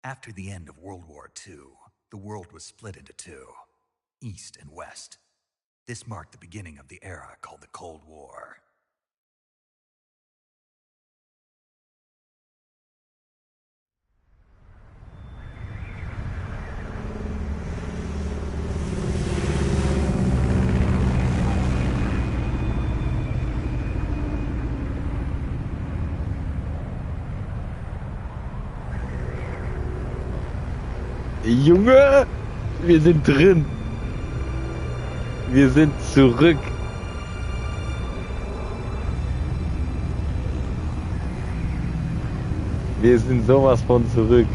After the end of World War II, the world was split into two, East and West. This marked the beginning of the era called the Cold War. Junge, wir sind drin. Wir sind zurück. Wir sind sowas von zurück.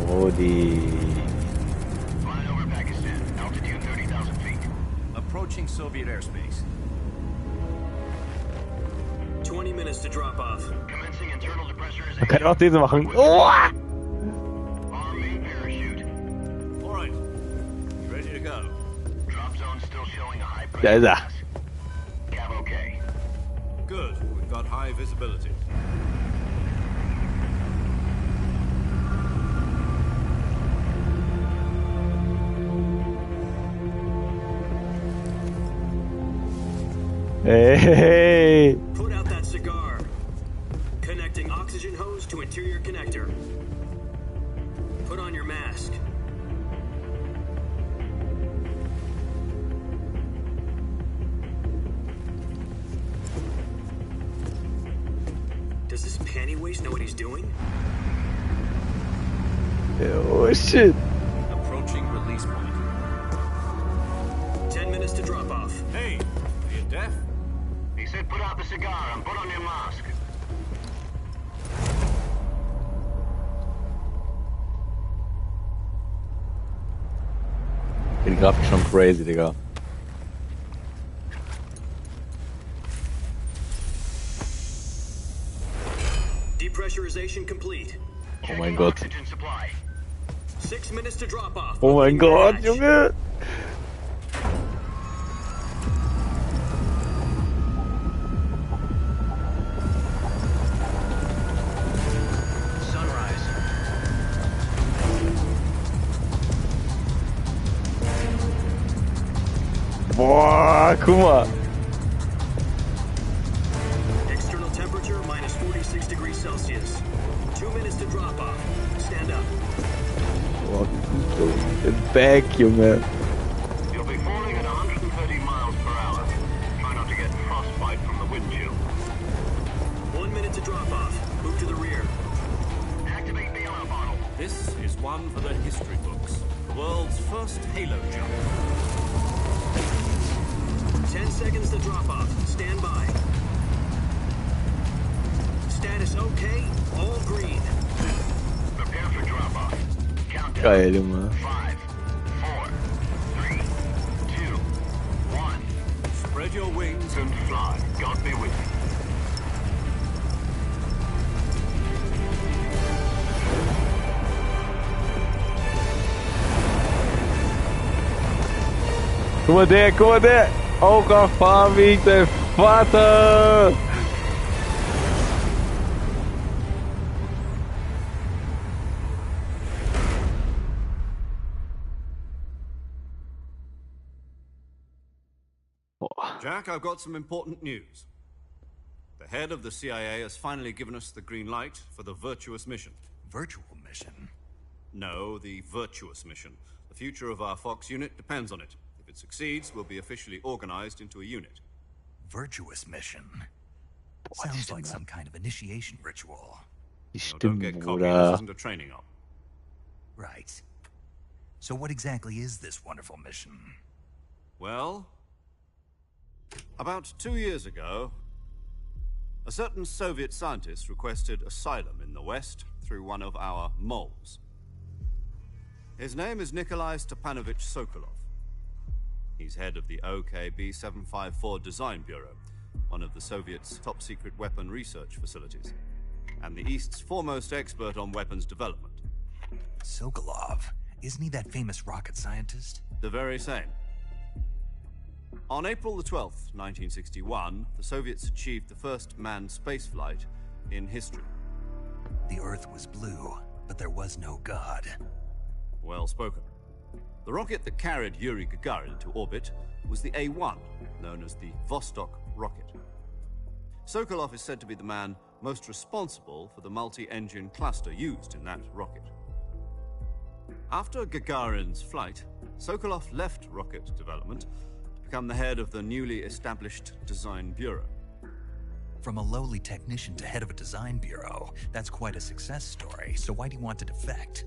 Brody. Flying over Pakistan, altitude 30,000 feet. Approaching Soviet airspace. 20 minutes to drop off. Commencing internal depressurization. Man kann auch diese machen. Oh! Arm main parachute. All right. You ready to go? Drop zone still showing a high Da pressure. ist er. Cav okay. Good. We've got high visibility. Hey. Put out that cigar. Connecting oxygen hose to interior connector. Put on your mask. Does this panty waste know what he's doing? Oh shit. Approaching release point. 10 minutes to drop off. Hey, are you deaf? He said put out the cigar and put on your mask. Die Grafik schon crazy, Digga. Depressurization complete. Oh mein Gott. Oxygen supply. 6 minutes to drop off. Oh mein Opening the Gott, hatch. Junge. Sunrise. Boah, guck mal. External temperature minus 46 degrees Celsius. 2 minutes to drop off. Stand up. Boah, so im Back, Junge. You'll be falling at 130 miles per hour. Try not to get frostbite from the wind chill. 1 minute to drop off. Move to the rear. Activate the air bottle. This is one for the history books. The world's first halo jump. 10 seconds to drop off. Stand by. Status okay. All green. Prepare for drop off. Countdown. Geil, Junge. 5, 4, 3, 2, 1. Spread your wings And fly. God be with you. Guck mal der. Auch erfahren wie der Vater. Boah. Jack, I've got some important news. The head of the CIA has finally given us the green light for the virtuous mission. Virtual mission? No, the virtuous mission. The future of our Fox unit depends on it. If it succeeds, we'll be officially organized into a unit. Virtuous mission? Sounds like some kind of initiation ritual. Die Now, don't Stimme, get cocky, Bruder. this isn't a training op. Right. So what exactly is this wonderful mission? Well, about 2 years ago, a certain Soviet scientist requested asylum in the West through one of our moles. His name is Nikolai Stepanovich Sokolov. He's head of the OKB 754 Design Bureau, one of the Soviets' top-secret weapon research facilities, and the East's foremost expert on weapons development. Sokolov? Isn't he that famous rocket scientist? The very same. On April the 12th, 1961, the Soviets achieved the first manned spaceflight in history. The Earth was blue, but there was no God. Well spoken. The rocket that carried Yuri Gagarin to orbit was the A-1, known as the Vostok rocket. Sokolov is said to be the man most responsible for the multi-engine cluster used in that rocket. After Gagarin's flight, Sokolov left rocket development to become the head of the newly established Design Bureau. From a lowly technician to head of a design bureau, that's quite a success story, so why do you want to defect?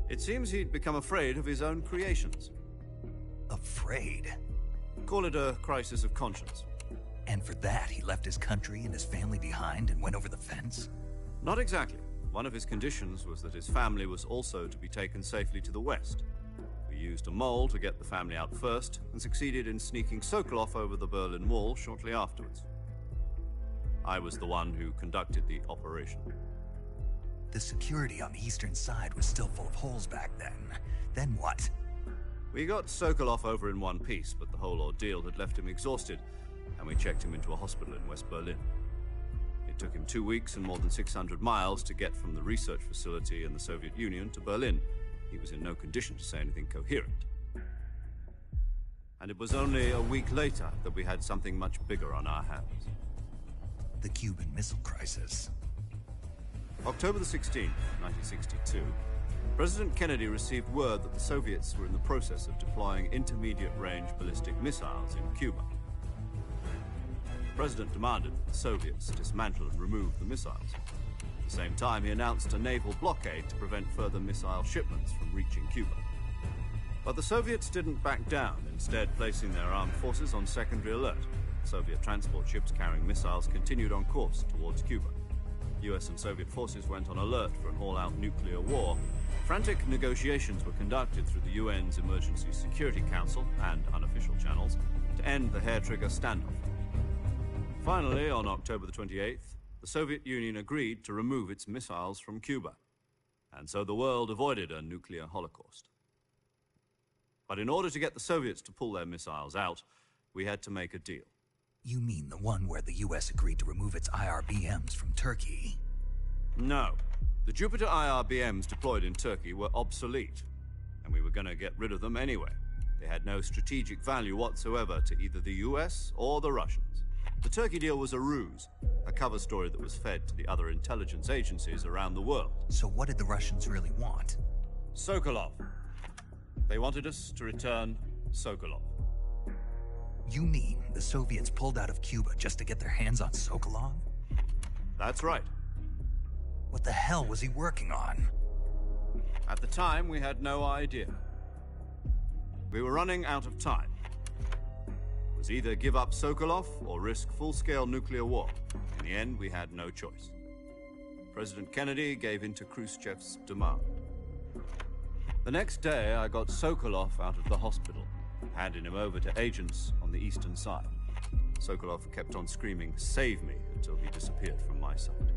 It seems he'd become afraid of his own creations. Afraid? Call it a crisis of conscience. And for that, he left his country and his family behind and went over the fence? Not exactly. One of his conditions was that his family was also to be taken safely to the west. We used a mole to get the family out first and succeeded in sneaking Sokolov over the Berlin Wall shortly afterwards. I was the one who conducted the operation. The security on the eastern side was still full of holes back then. Then what? We got Sokolov over in one piece, but the whole ordeal had left him exhausted, and we checked him into a hospital in West Berlin. It took him 2 weeks and more than 600 miles to get from the research facility in the Soviet Union to Berlin. He was in no condition to say anything coherent. And it was only a week later that we had something much bigger on our hands. The Cuban Missile Crisis. October the 16th, 1962, President Kennedy received word that the Soviets were in the process of deploying intermediate-range ballistic missiles in Cuba. The President demanded that the Soviets dismantle and remove the missiles. At the same time, he announced a naval blockade to prevent further missile shipments from reaching Cuba. But the Soviets didn't back down, instead placing their armed forces on secondary alert. Soviet transport ships carrying missiles continued on course towards Cuba. US and Soviet forces went on alert for an all-out nuclear war. Frantic negotiations were conducted through the UN's Emergency Security Council and unofficial channels to end the hair-trigger standoff. Finally, on October the 28th, the Soviet Union agreed to remove its missiles from Cuba. And so the world avoided a nuclear holocaust. But in order to get the Soviets to pull their missiles out, we had to make a deal. You mean the one where the US agreed to remove its IRBMs from Turkey? No. The Jupiter IRBMs deployed in Turkey were obsolete, and we were going to get rid of them anyway. They had no strategic value whatsoever to either the US or the Russians. The Turkey deal was a ruse, a cover story that was fed to the other intelligence agencies around the world. So what did the Russians really want? Sokolov. They wanted us to return Sokolov. You mean the Soviets pulled out of Cuba just to get their hands on Sokolov? That's right. What the hell was he working on? At the time, we had no idea. We were running out of time. It was either give up Sokolov or risk full-scale nuclear war. In the end, we had no choice. President Kennedy gave in to Khrushchev's demand. The next day, I got Sokolov out of the hospital, handing him over to agents on the eastern side. Sokolov kept on screaming, "Save me," until he disappeared from my sight.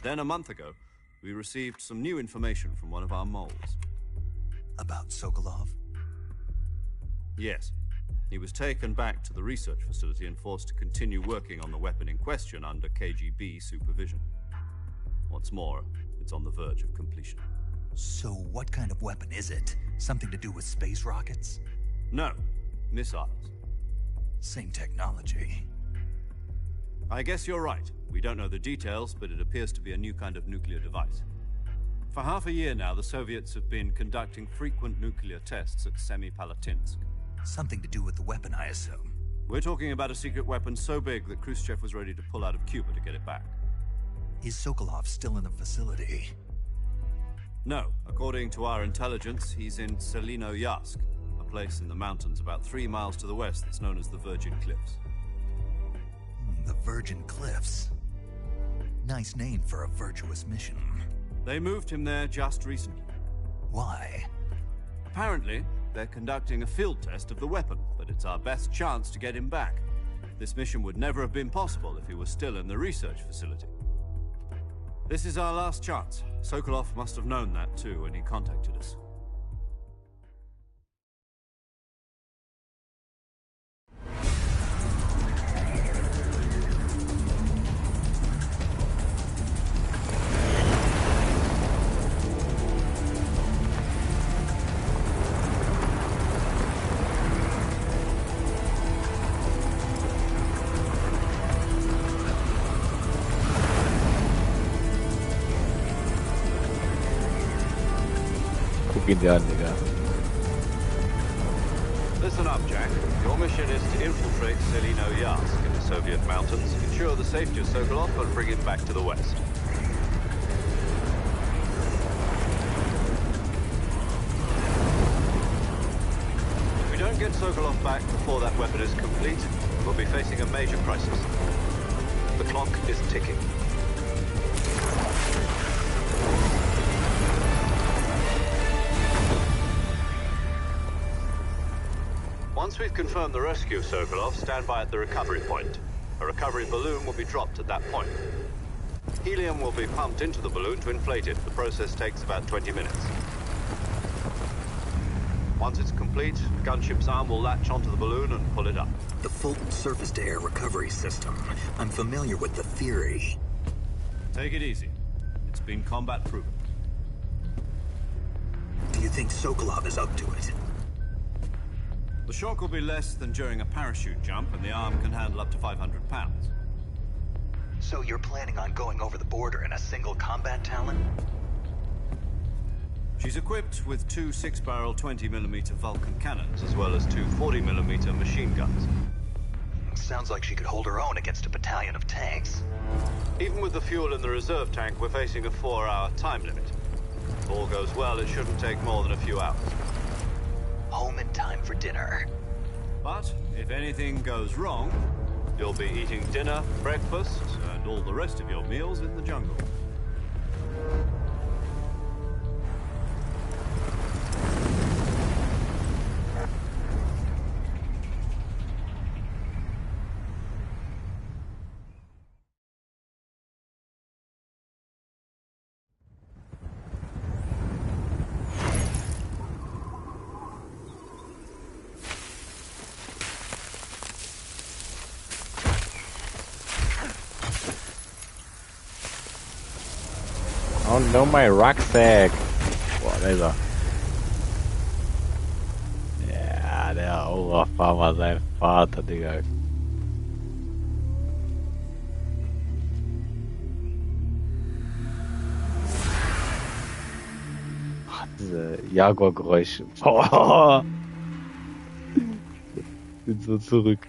Then a month ago, we received some new information from one of our moles. About Sokolov? Yes. He was taken back to the research facility and forced to continue working on the weapon in question under KGB supervision. What's more, it's on the verge of completion. So what kind of weapon is it? Something to do with space rockets? No, missiles. Same technology. I guess you're right. We don't know the details, but it appears to be a new kind of nuclear device. For half a year now, the Soviets have been conducting frequent nuclear tests at Semipalatinsk. Something to do with the weapon, I assume. We're talking about a secret weapon so big that Khrushchev was ready to pull out of Cuba to get it back. Is Sokolov still in the facility? No. According to our intelligence, he's in Selinoyarsk, a place in the mountains about 3 miles to the west that's known as the Virgin Cliffs. The Virgin Cliffs. Nice name for a virtuous mission. They moved him there just recently. Why? Apparently, they're conducting a field test of the weapon, but it's our best chance to get him back. This mission would never have been possible if he was still in the research facility. This is our last chance. Sokolov must have known that too when he contacted us. gehen die an, Digga. Listen up, Jack. Your mission is to infiltrate Selino Yask in the Soviet mountains, ensure the safety of Sokolov, and bring him back to the west. If we don't get Sokolov back before that weapon is complete, we'll be facing a major crisis. The clock is ticking. Once we've confirmed the rescue of Sokolov, stand by at the recovery point. A recovery balloon will be dropped at that point. Helium will be pumped into the balloon to inflate it. The process takes about 20 minutes. Once it's complete, the gunship's arm will latch onto the balloon and pull it up. The Fulton surface-to-air recovery system. I'm familiar with the theory. Take it easy. It's been combat proven. Do you think Sokolov is up to it? The shock will be less than during a parachute jump, and the arm can handle up to 500 pounds. So you're planning on going over the border in a single combat Talon? She's equipped with two 6-barrel 20mm Vulcan cannons, as well as two 40mm machine guns. Sounds like she could hold her own against a battalion of tanks. Even with the fuel in the reserve tank, we're facing a 4-hour time limit. If all goes well, it shouldn't take more than a few hours. Home in time for dinner. But if anything goes wrong, you'll be eating dinner, breakfast, and all the rest of your meals in the jungle. Oh no, my rucksack. Boah, da ist er. Ja, der Aurafahrer, sein Vater, Digga. Ach, diese Jaguar-Geräusche. Boah. Ich bin so zurück.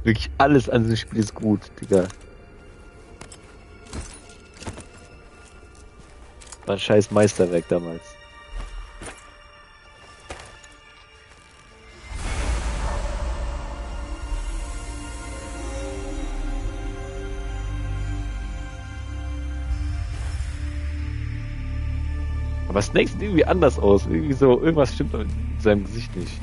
Wirklich alles an diesem Spiel ist gut, Digga. War ein scheiß Meisterwerk damals. Aber Snake sieht irgendwie anders aus. Irgendwie so, irgendwas stimmt mit seinem Gesicht nicht.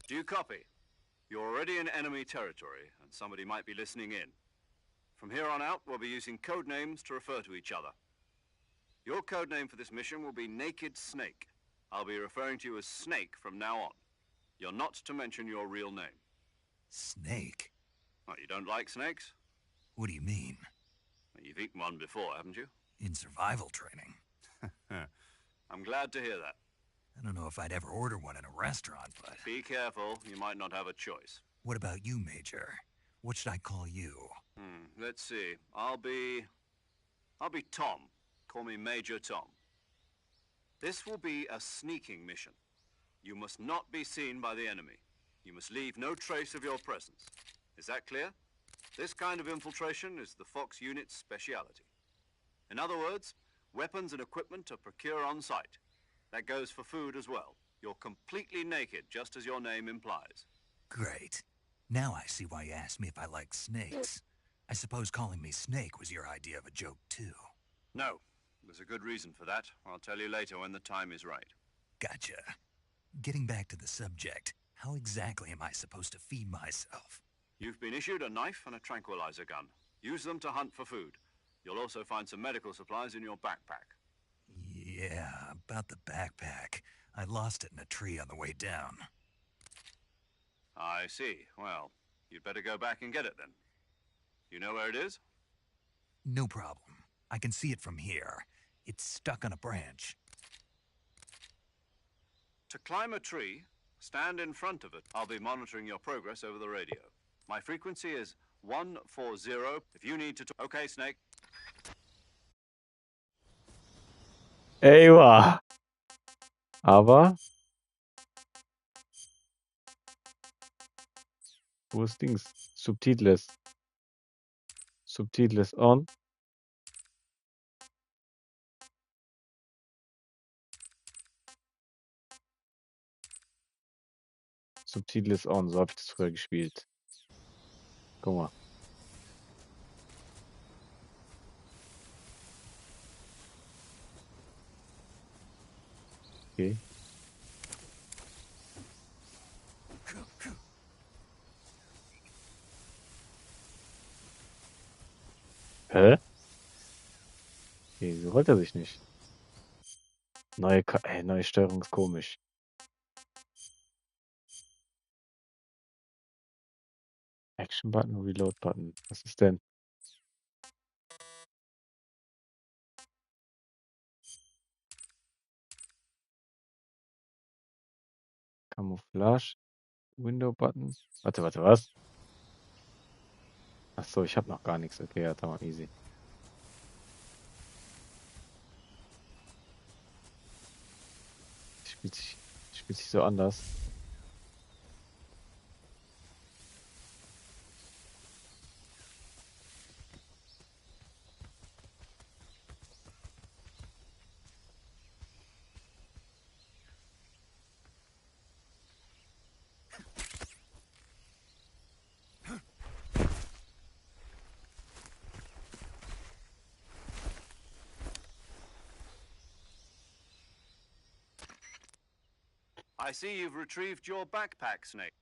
Do you copy? You're already in enemy territory, and somebody might be listening in. From here on out, we'll be using code names to refer to each other. Your code name for this mission will be Naked Snake. I'll be referring to you as Snake from now on. You're not to mention your real name. Snake? Oh, you don't like snakes? What do you mean? You've eaten one before, haven't you? In survival training? I'm glad to hear that. I don't know if I'd ever order one in a restaurant, but... Be careful, you might not have a choice. What about you, Major? What should I call you? Let's see. I'll be Tom. Call me Major Tom. This will be a sneaking mission. You must not be seen by the enemy. You must leave no trace of your presence. Is that clear? This kind of infiltration is the Fox unit's speciality. In other words, weapons and equipment are procured on site. That goes for food as well. You're completely naked, just as your name implies. Great. Now I see why you asked me if I like snakes. I suppose calling me Snake was your idea of a joke, too. No. There's a good reason for that. I'll tell you later when the time is right. Gotcha. Getting back to the subject, how exactly am I supposed to feed myself? You've been issued a knife and a tranquilizer gun. Use them to hunt for food. You'll also find some medical supplies in your backpack. Yeah, about the backpack. I lost it in a tree on the way down. I see. Well, you'd better go back and get it then. You know where it is? No problem. I can see it from here. It's stuck on a branch. To climb a tree, stand in front of it. I'll be monitoring your progress over the radio. My frequency is 140. If you need to Okay, Snake. Eyvah. Aber... Wo ist Dings? Subtitles. Subtitles on. Subtitles on. So habe ich das früher gespielt. Guck mal. Okay. Hä? Wieso rollt er sich nicht? Neue Steuerung ist komisch. Action Button, Reload Button. Was ist denn? Camouflage. Window Button. Warte, was? Achso, ich habe noch gar nichts. Okay, ja, tamam, easy. Spielt sich so anders. I see you've retrieved your backpack, Snake.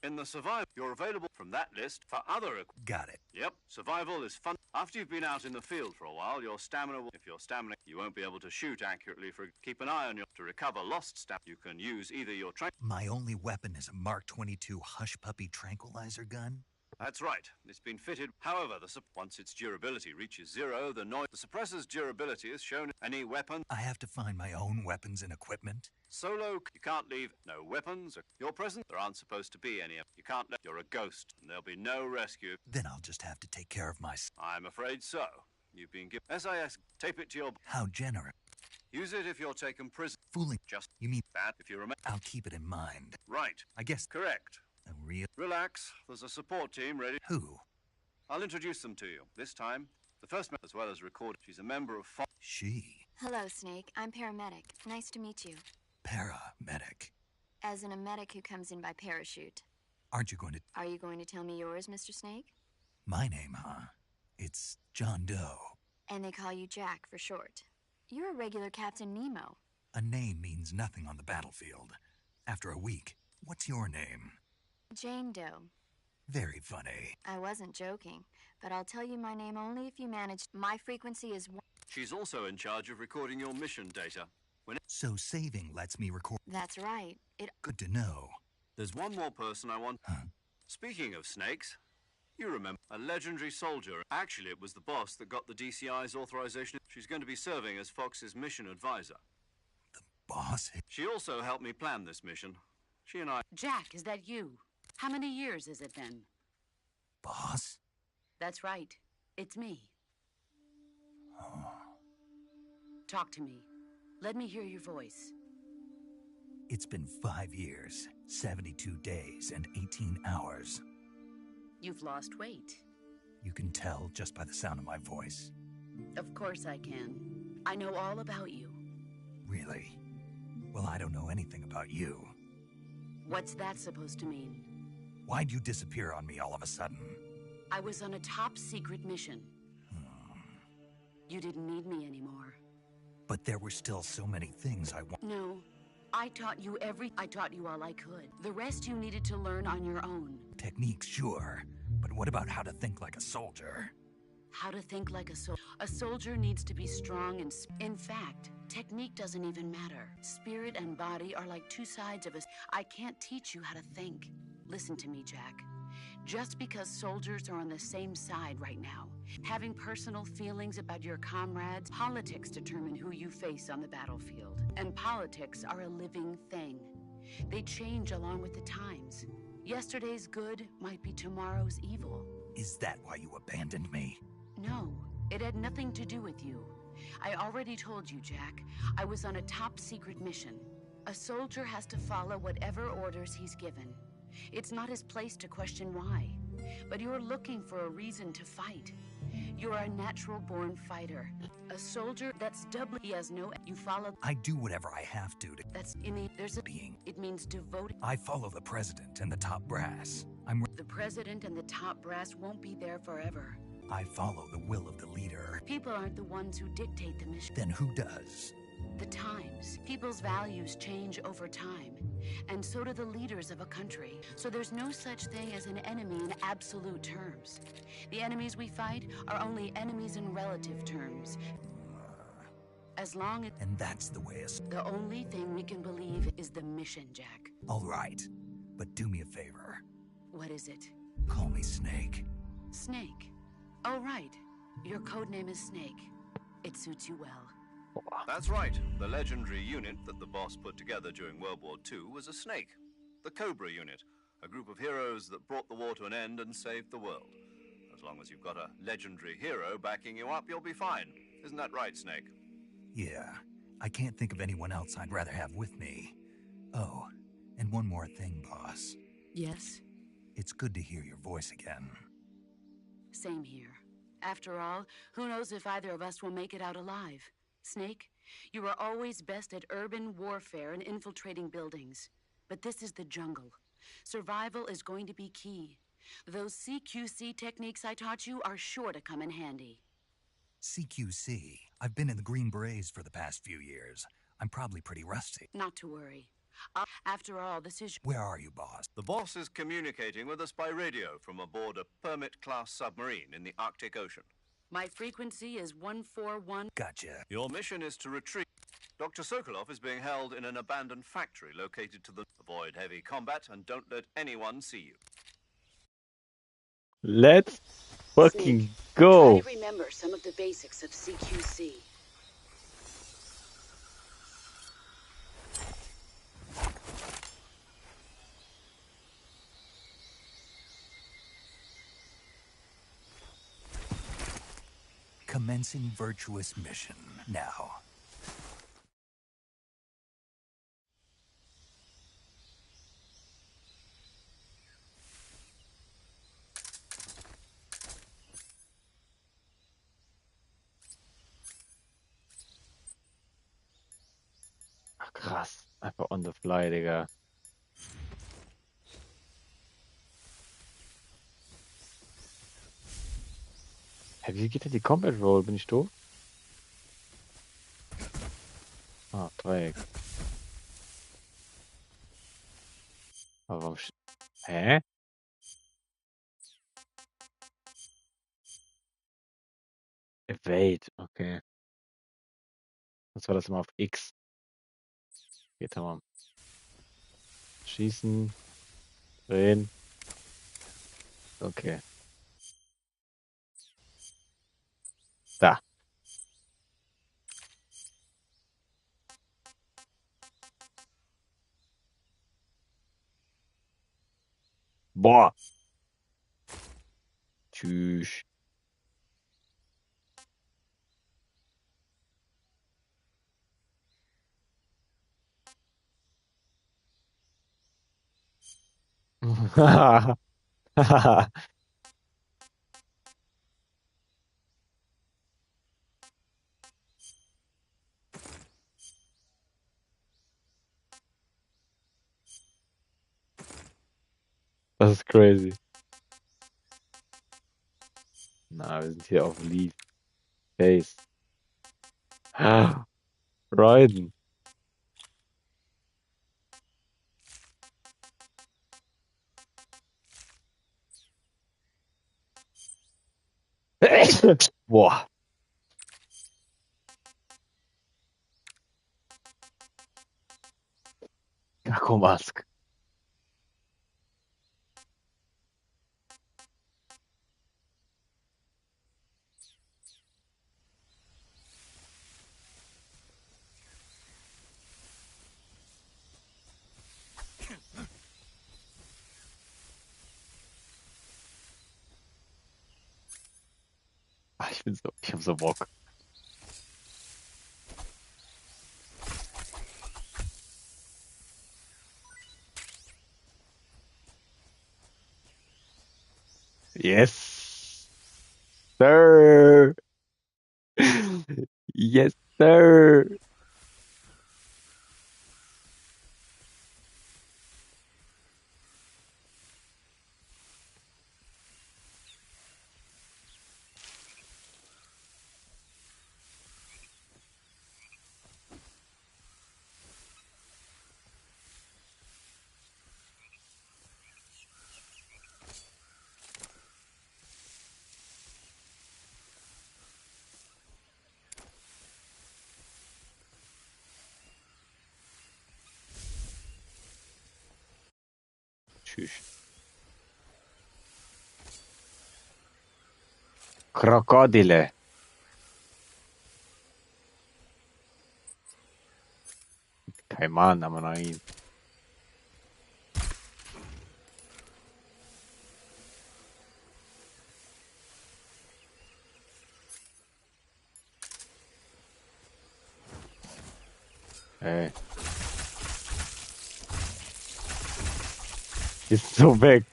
In the survival, you're available from that list for other... Got it. Yep, survival is fun. After you've been out in the field for a while, your stamina will... If your stamina, you won't be able to shoot accurately for... Keep an eye on your... To recover lost stamina, you can use either your... My only weapon is a Mark 22 Hush Puppy tranquilizer gun? That's right. It's been fitted. However, once its durability reaches zero, the suppressor's durability is shown. Any weapon... I have to find my own weapons and equipment? Solo, you can't leave. No weapons. Your present, there aren't supposed to be any. You can't let... You're a ghost, and there'll be no rescue. Then I'll just have to take care of myself. I'm afraid so. You've been given... SIS, tape it to your... How generous. Use it if you're taken prisoner. Fooling. Just... You mean... That if you remember... I'll keep it in mind. Right. I guess... Correct. A real... Relax. There's a support team ready. Who? I'll introduce them to you. This time, the first member, as well as record. She's a member of... She? Hello, Snake. I'm paramedic. Nice to meet you. Paramedic. As in a medic who comes in by parachute. Aren't you going to... Are you going to tell me yours, Mr. Snake? My name, huh? It's John Doe. And they call you Jack for short. You're a regular Captain Nemo. A name means nothing on the battlefield. After a week, what's your name? Jane Doe. Very funny. I wasn't joking, but I'll tell you my name only if you manage. My frequency is... She's also in charge of recording your mission data. So saving lets me record... That's right. Good to know. There's one more person I want... Huh? Speaking of snakes, you remember a legendary soldier. Actually, it was the boss that got the DCI's authorization. She's going to be serving as Fox's mission advisor. The boss? She also helped me plan this mission. She and I... Jack, is that you? How many years is it then? Boss? That's right. It's me. Oh. Talk to me. Let me hear your voice. It's been 5 years, 72 days, and 18 hours. You've lost weight. You can tell just by the sound of my voice. Of course I can. I know all about you. Really? Well, I don't know anything about you. What's that supposed to mean? Why'd you disappear on me all of a sudden? I was on a top-secret mission. You didn't need me anymore. But there were still so many things I want. No. I taught you all I could. The rest you needed to learn on your own. Techniques, sure. But what about how to think like a soldier? How to think like a soldier. A soldier needs to be strong and... In fact, technique doesn't even matter. Spirit and body are like two sides of us. I can't teach you how to think. Listen to me, Jack. Just because soldiers are on the same side right now Having personal feelings about your comrades, politics determine who you face on the battlefield. And politics are a living thing. They change along with the times. Yesterday's good might be tomorrow's evil. Is that why you abandoned me? No, it had nothing to do with you. I already told you, Jack. I was on a top-secret mission. A soldier has to follow whatever orders he's given. It's not his place to question why. But you're looking for a reason to fight. You're a natural-born fighter. A soldier that's doubly... He has no... You follow... I do whatever I have to That's... There's a... being. It means devoted... I follow the president and the top brass. The president and the top brass won't be there forever. I follow the will of the leader. People aren't the ones who dictate the mission. Then who does? The times. People's values change over time. And so do the leaders of a country. So there's no such thing as an enemy in absolute terms. The enemies we fight are only enemies in relative terms. As long as... And that's the way The only thing we can believe is the mission, Jack. All right, but do me a favor. What is it? Call me Snake. Snake. Oh, right. Your codename is Snake. It suits you well. That's right. The legendary unit that the boss put together during World War II was a Snake. The Cobra unit, a group of heroes that brought the war to an end and saved the world. As long as you've got a legendary hero backing you up, you'll be fine. Isn't that right, Snake? Yeah, I can't think of anyone else I'd rather have with me. Oh, and one more thing, boss. Yes? It's good to hear your voice again. Same here. After all, who knows if either of us will make it out alive? Snake, you are always best at urban warfare and infiltrating buildings. But this is the jungle. Survival is going to be key. Those CQC techniques I taught you are sure to come in handy. CQC? I've been in the Green Berets for the past few years. I'm probably pretty rusty. Not to worry. After all, this is... Where are you, boss? The boss is communicating with us by radio from aboard a Permit-class submarine in the Arctic Ocean. My frequency is 141... Gotcha. Your mission is to retrieve... Dr. Sokolov is being held in an abandoned factory located to the... Avoid heavy combat and don't let anyone see you. Let's fucking Snake, go. Try to remember some of the basics of CQC. Commencing virtuous mission now. Ach, krass. Einfach on the fly, Digga. Hä, wie geht denn die Combat Roll? Bin ich doof? Ah, Dreieck. Aber warum... Hä? Evade, okay. Was war das immer auf X? Geht mal. Schießen. Drehen. Okay. Da. Boah. Tschüss. Das ist crazy. Na, wir sind hier auf Leaf. Face. Raiden. Boah. Mask. Ich hab so Bock. Yes, sir. Yes, sir. Tschüss. Krokodile. Kaiman, aber nein. Ey. Ist so weg.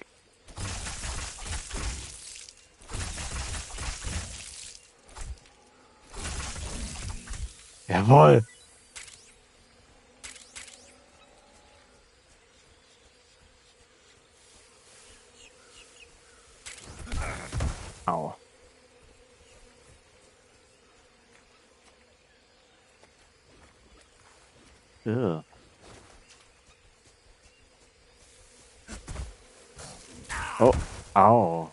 Jawohl. Au. Ugh. Oh, au.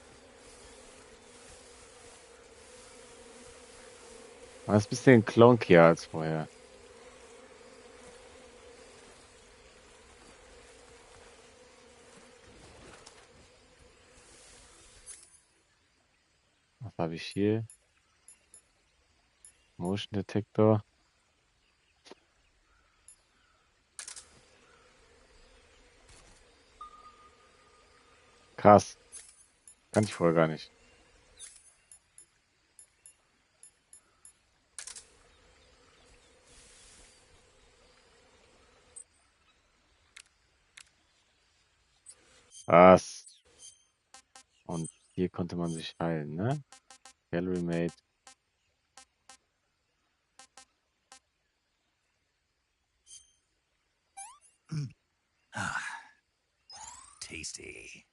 Das ist ein bisschen klonkier als vorher. Was habe ich hier? Motion Detector. Krass. Kann ich vorher gar nicht. Was? Und hier konnte man sich heilen, ne? Gallery Mate. Tasty.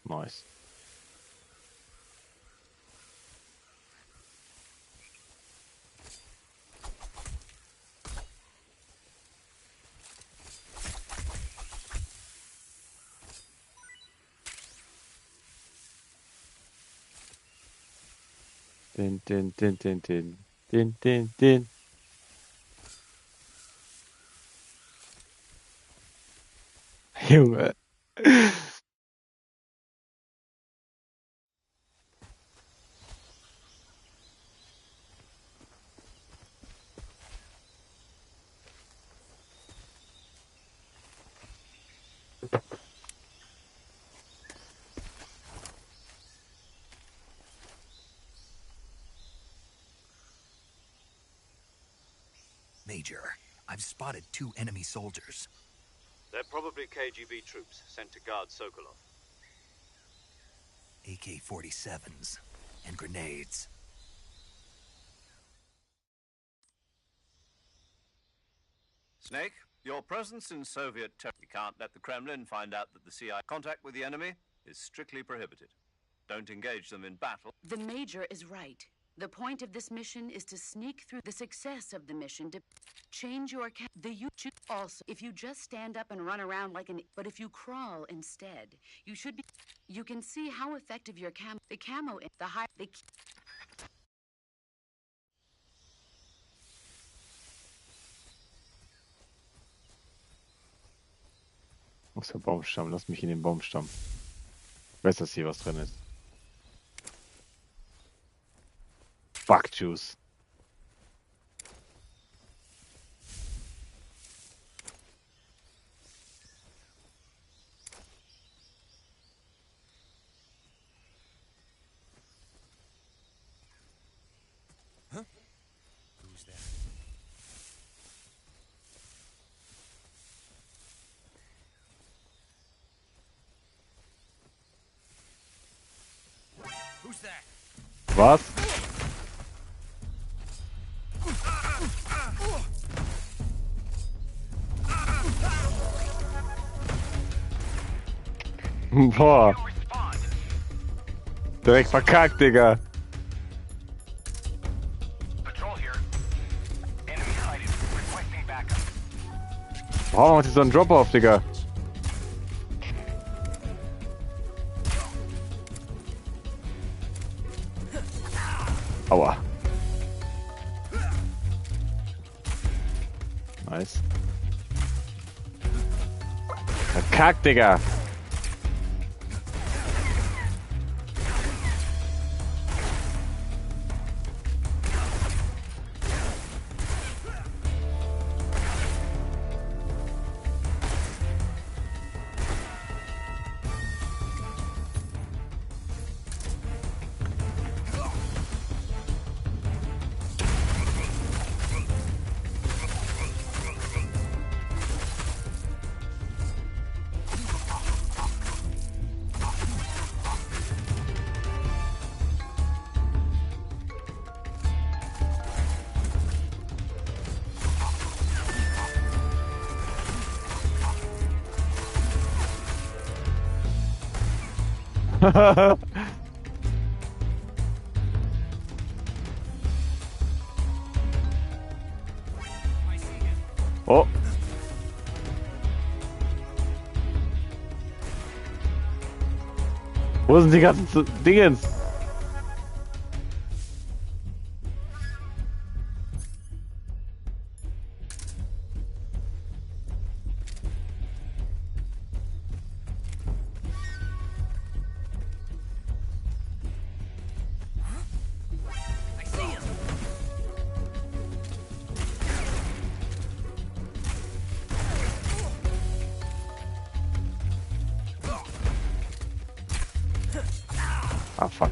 Nice. Din, din, din, din, din. Din, din, din. Junge. Major, I've spotted 2 enemy soldiers. They're probably KGB troops sent to guard Sokolov. AK-47s and grenades. Snake, your presence in Soviet territory. We can't let the Kremlin find out that the CIA contact with the enemy is strictly prohibited. Don't engage them in battle. The Major is right. The point of this mission is to sneak through. The success of the mission to change your you should also, if you just stand up and run around like an, but if you crawl instead, you should be. You can see how effective your the camo, the high, the. Wo ist der Baumstamm? Lass mich in den Baumstamm. Ich weiß, dass hier was drin ist. Fuck Juice. Das war's. Boah. Direkt verkackt, Digga. Warum macht die so einen Drop-Off, Digga? Aua. Nice. Verkackt, Digga. Oh. Wo sind die ganzen Dingens? Ah, fuck.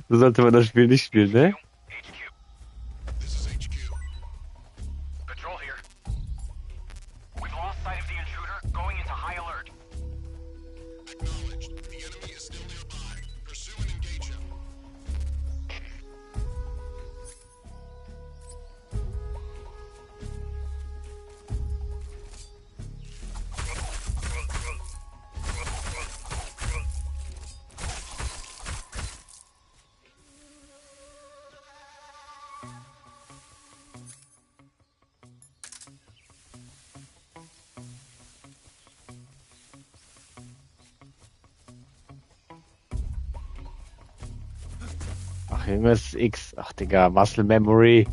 So sollte man das Spiel nicht spielen, ne? This is HQ. Patrol here. We've lost sight of the intruder, going into high alert. Acknowledged. The enemy is still nearby. Pursue and engage him. Ach, Junge, das ist X. Ach, Digga, Muscle Memory.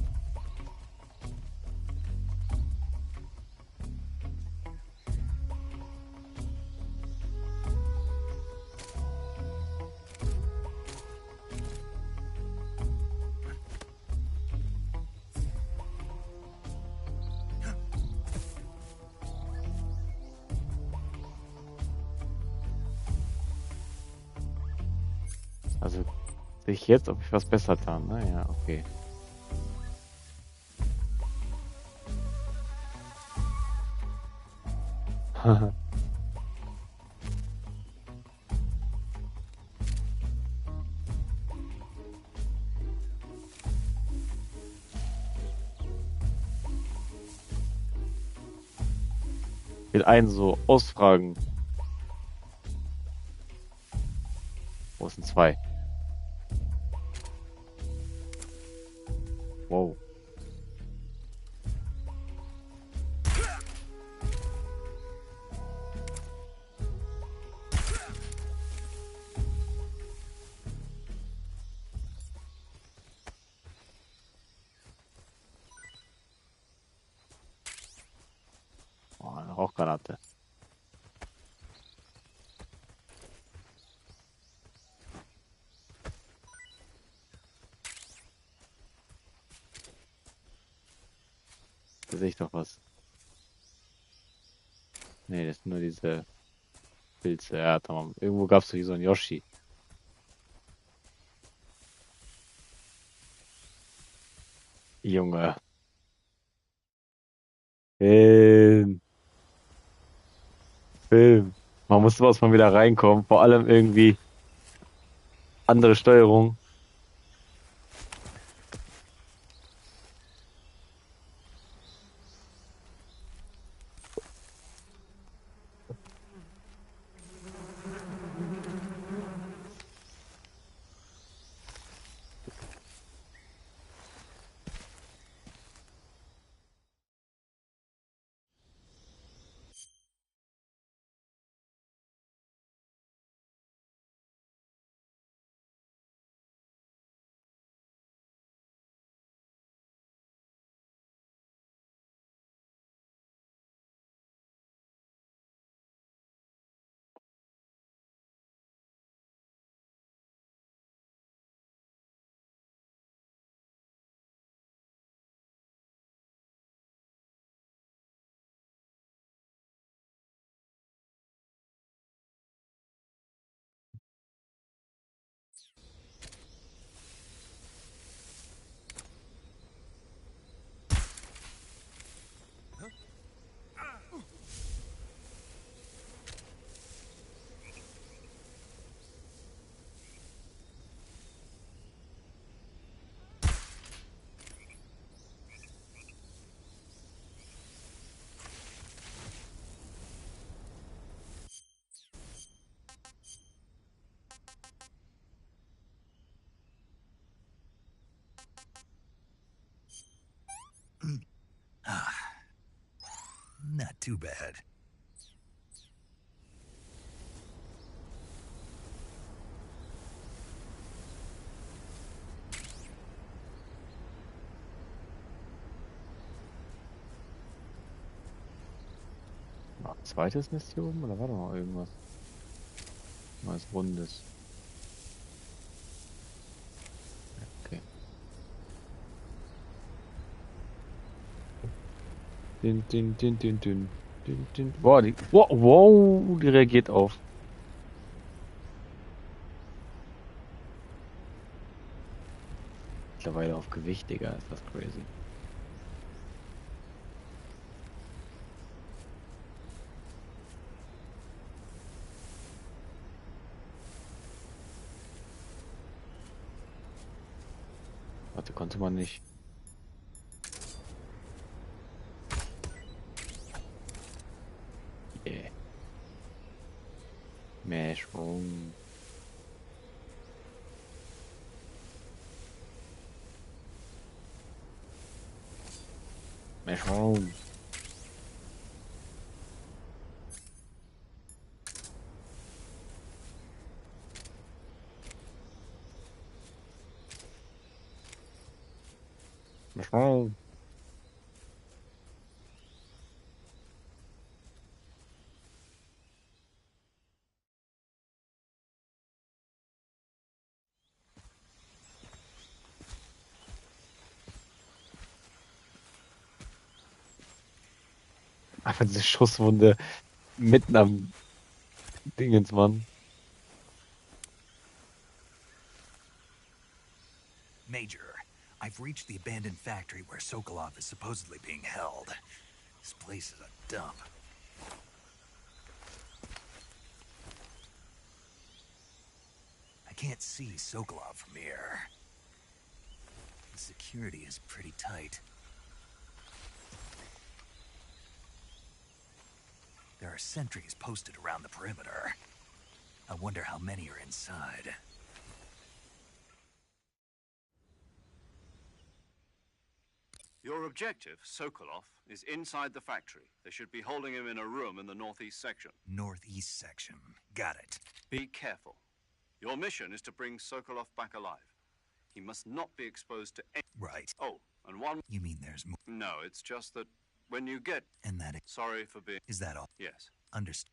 Also, sehe ich jetzt, ob ich was besser getan, ne? Ja, okay. Will einen so ausfragen. Wo sind zwei? Wow. Rauchgranate. Da sehe ich doch was. Nee, das sind nur diese Pilze. Ja, tamam. Irgendwo gab es hier so einen Yoshi. Junge. Film. Film. Man muss sowas mal wieder reinkommen. Vor allem irgendwie andere Steuerung. Not too bad. Zweites Nest hier oben? Oder war da noch irgendwas? Was Rundes. Okay. Boah, wow, die reagiert auf. Mittlerweile auf Gewicht, Digga, ist das crazy. Warte, konnte man nicht. Yeah. Mushroom. Mushroom. Mushroom. Einfach diese Schusswunde mitten am Dingens, Mann. Major, I've reached the abandoned factory where Sokolov is supposedly being held. This place is a dump. I can't see Sokolov from here. The security is pretty tight. There are sentries posted around the perimeter. I wonder how many are inside. Your objective, Sokolov, is inside the factory. They should be holding him in a room in the northeast section. Northeast section. Got it. Be careful. Your mission is to bring Sokolov back alive. He must not be exposed to any... Right. Oh, and one... You mean there's more? No, it's just that when you get... And that Sorry for being... is that all? Yes. Understood.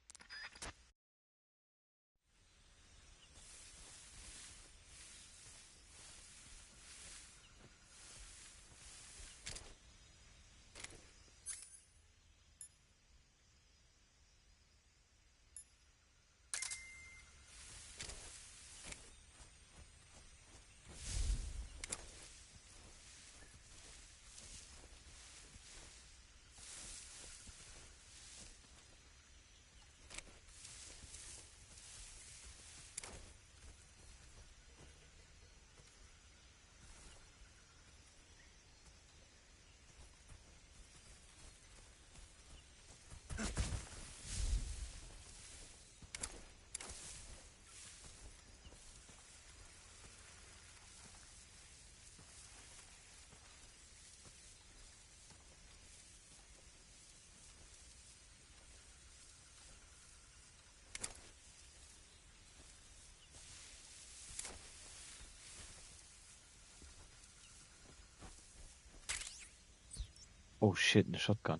Oh shit, eine Shotgun.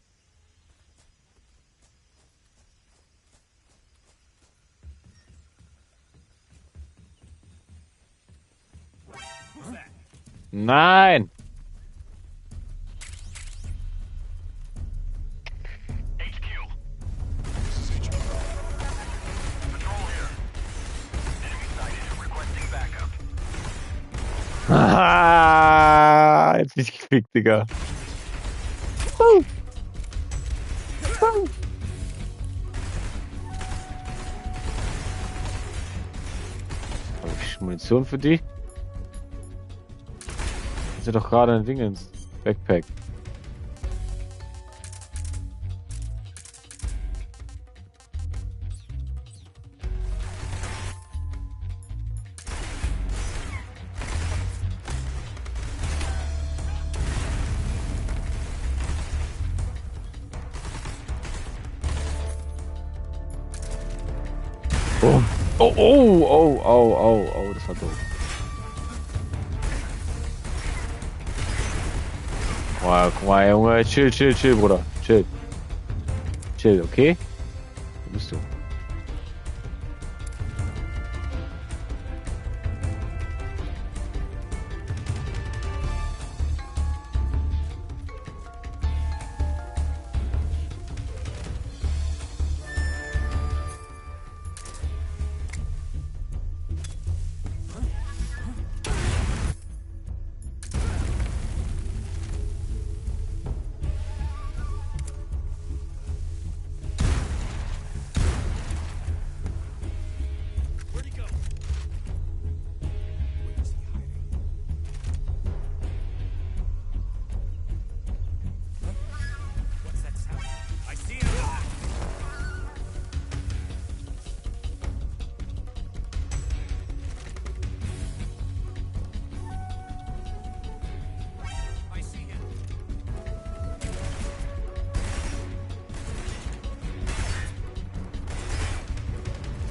Nein! HQ. Patrol here. Enemy sighted. Requesting backup. Ah, jetzt bin ich gefickt, Digga. Habe ich Munition für die? Das ist doch gerade ein Ding ins Backpack. Oh, oh, oh, oh, oh, oh, oh, das war doof. Wow, guck mal, Junge, chill, chill, chill, Bruder, chill. Chill, okay? Wo bist du?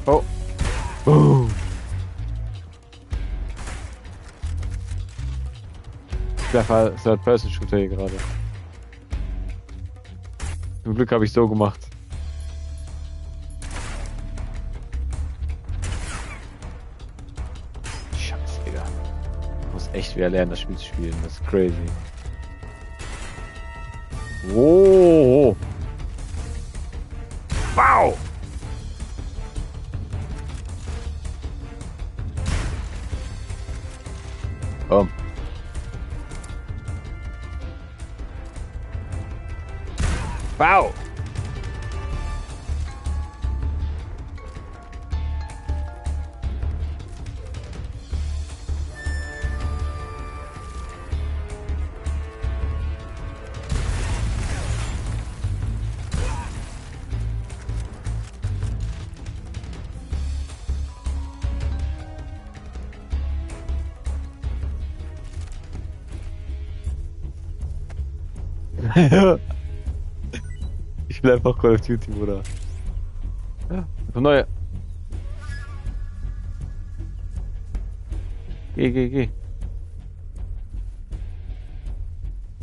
Oh. Boom. Treffer Third-Person-Shooter hier gerade. Zum Glück habe ich so gemacht. Scheiße, Digga. Ich muss echt wieder lernen, das Spiel zu spielen. Das ist crazy. Wow. Wow. Komm. Wow. Ich will einfach Call of Duty, Bruder. Ja, neue. Geh.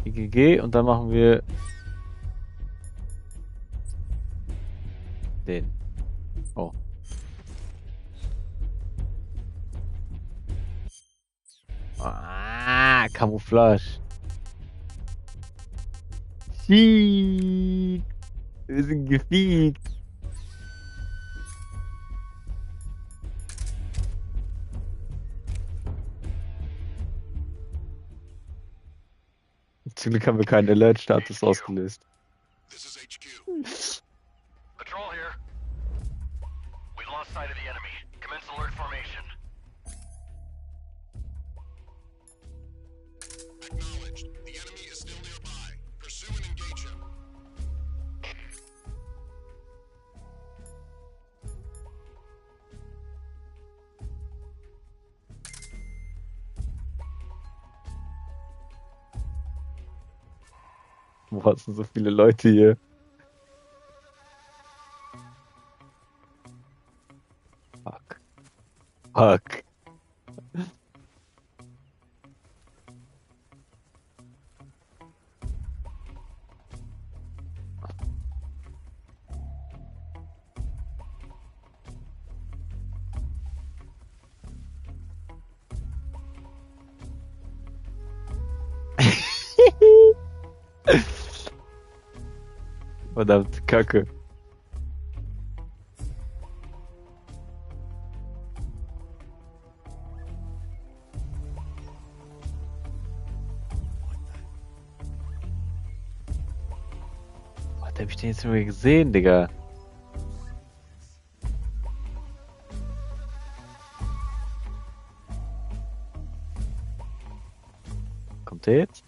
Geh. Und dann machen wir Den. Oh. Ah, Camouflage. Shit. Wir sind gefiegt. Zum Glück haben wir keinen Alert-Status ausgelöst. This is HQ. Patrol here. We've lost sight of the enemy. Commence alert formation. Acknowledged. The enemy is still nearby. Pursue and engage him. Boah, es sind so viele Leute hier. Fuck. Fuck. Verdammt, Kacke. Was hab ich denn jetzt nur gesehen, Digga? Kommt der jetzt?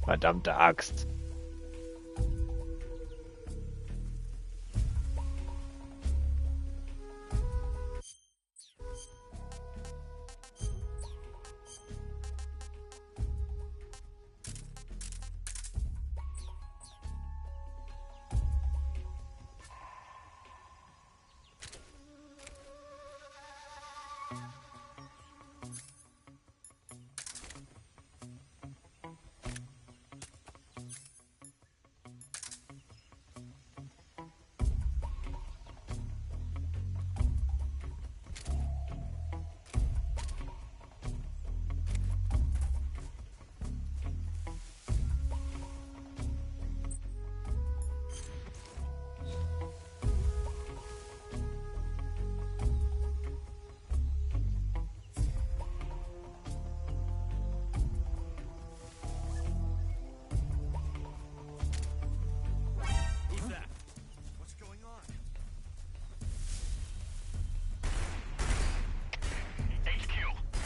Verdammte Axt.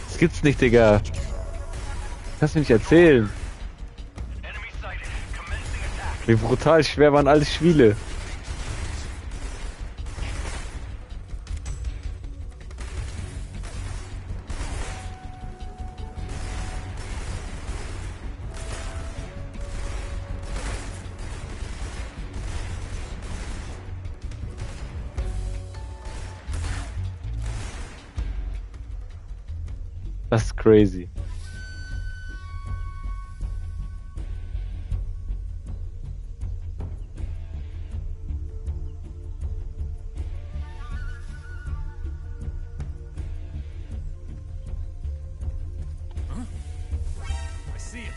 Das gibt's nicht, Digga. Kannst du nicht erzählen. Enemy sighted. Commencing attack. Wie brutal schwer waren alle Spiele. Das ist crazy. I see him.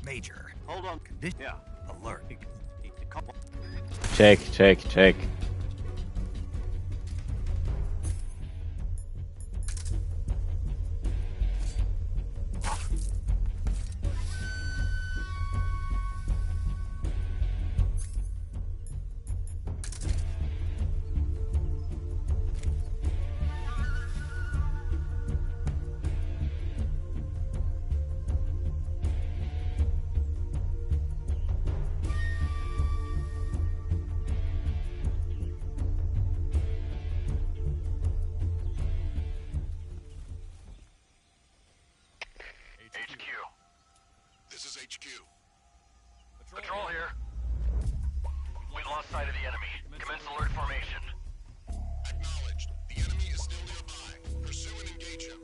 Major. Hold on. Condition. Yeah. Alert. Check, check, check. HQ. This is HQ. Patrol here. We've lost sight of the enemy. Commence alert formation. Acknowledged. The enemy is still nearby. Pursue and engage him.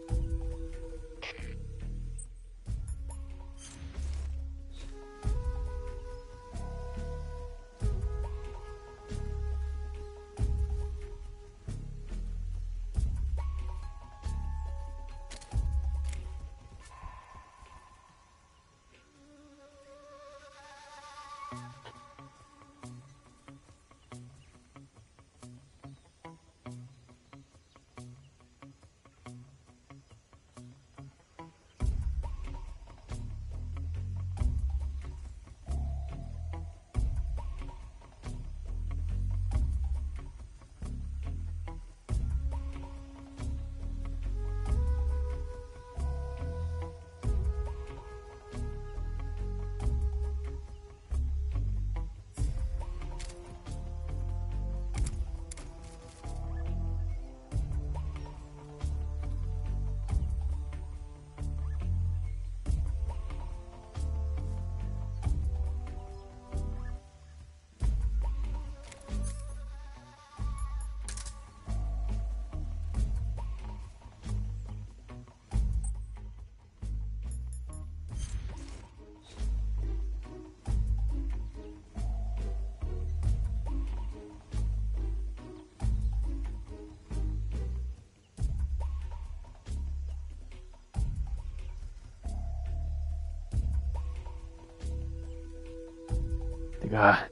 Digga.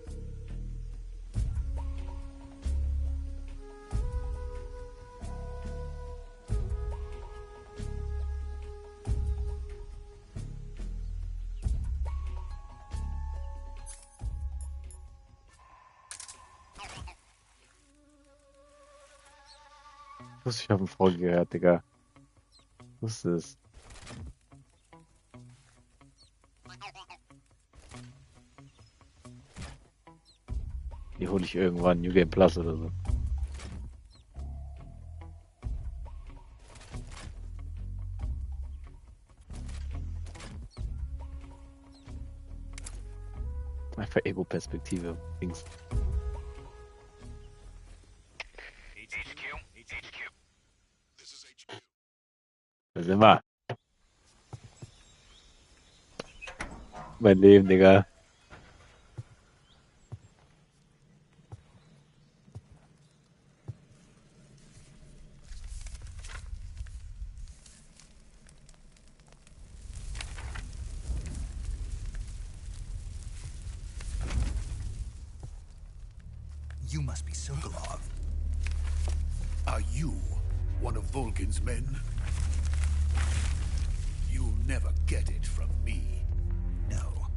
Ich wusste, ich habe eine Frau gehört, Digga. Ich wusste es. Die hole ich irgendwann, New Game Plus oder so. Einfach Ego-Perspektive. Dings. HQ. This is HQ. Da sind wir. Mein Leben, Digga. You must be Sokolov. Are you one of Volgin's men? You'll never get it from me. No.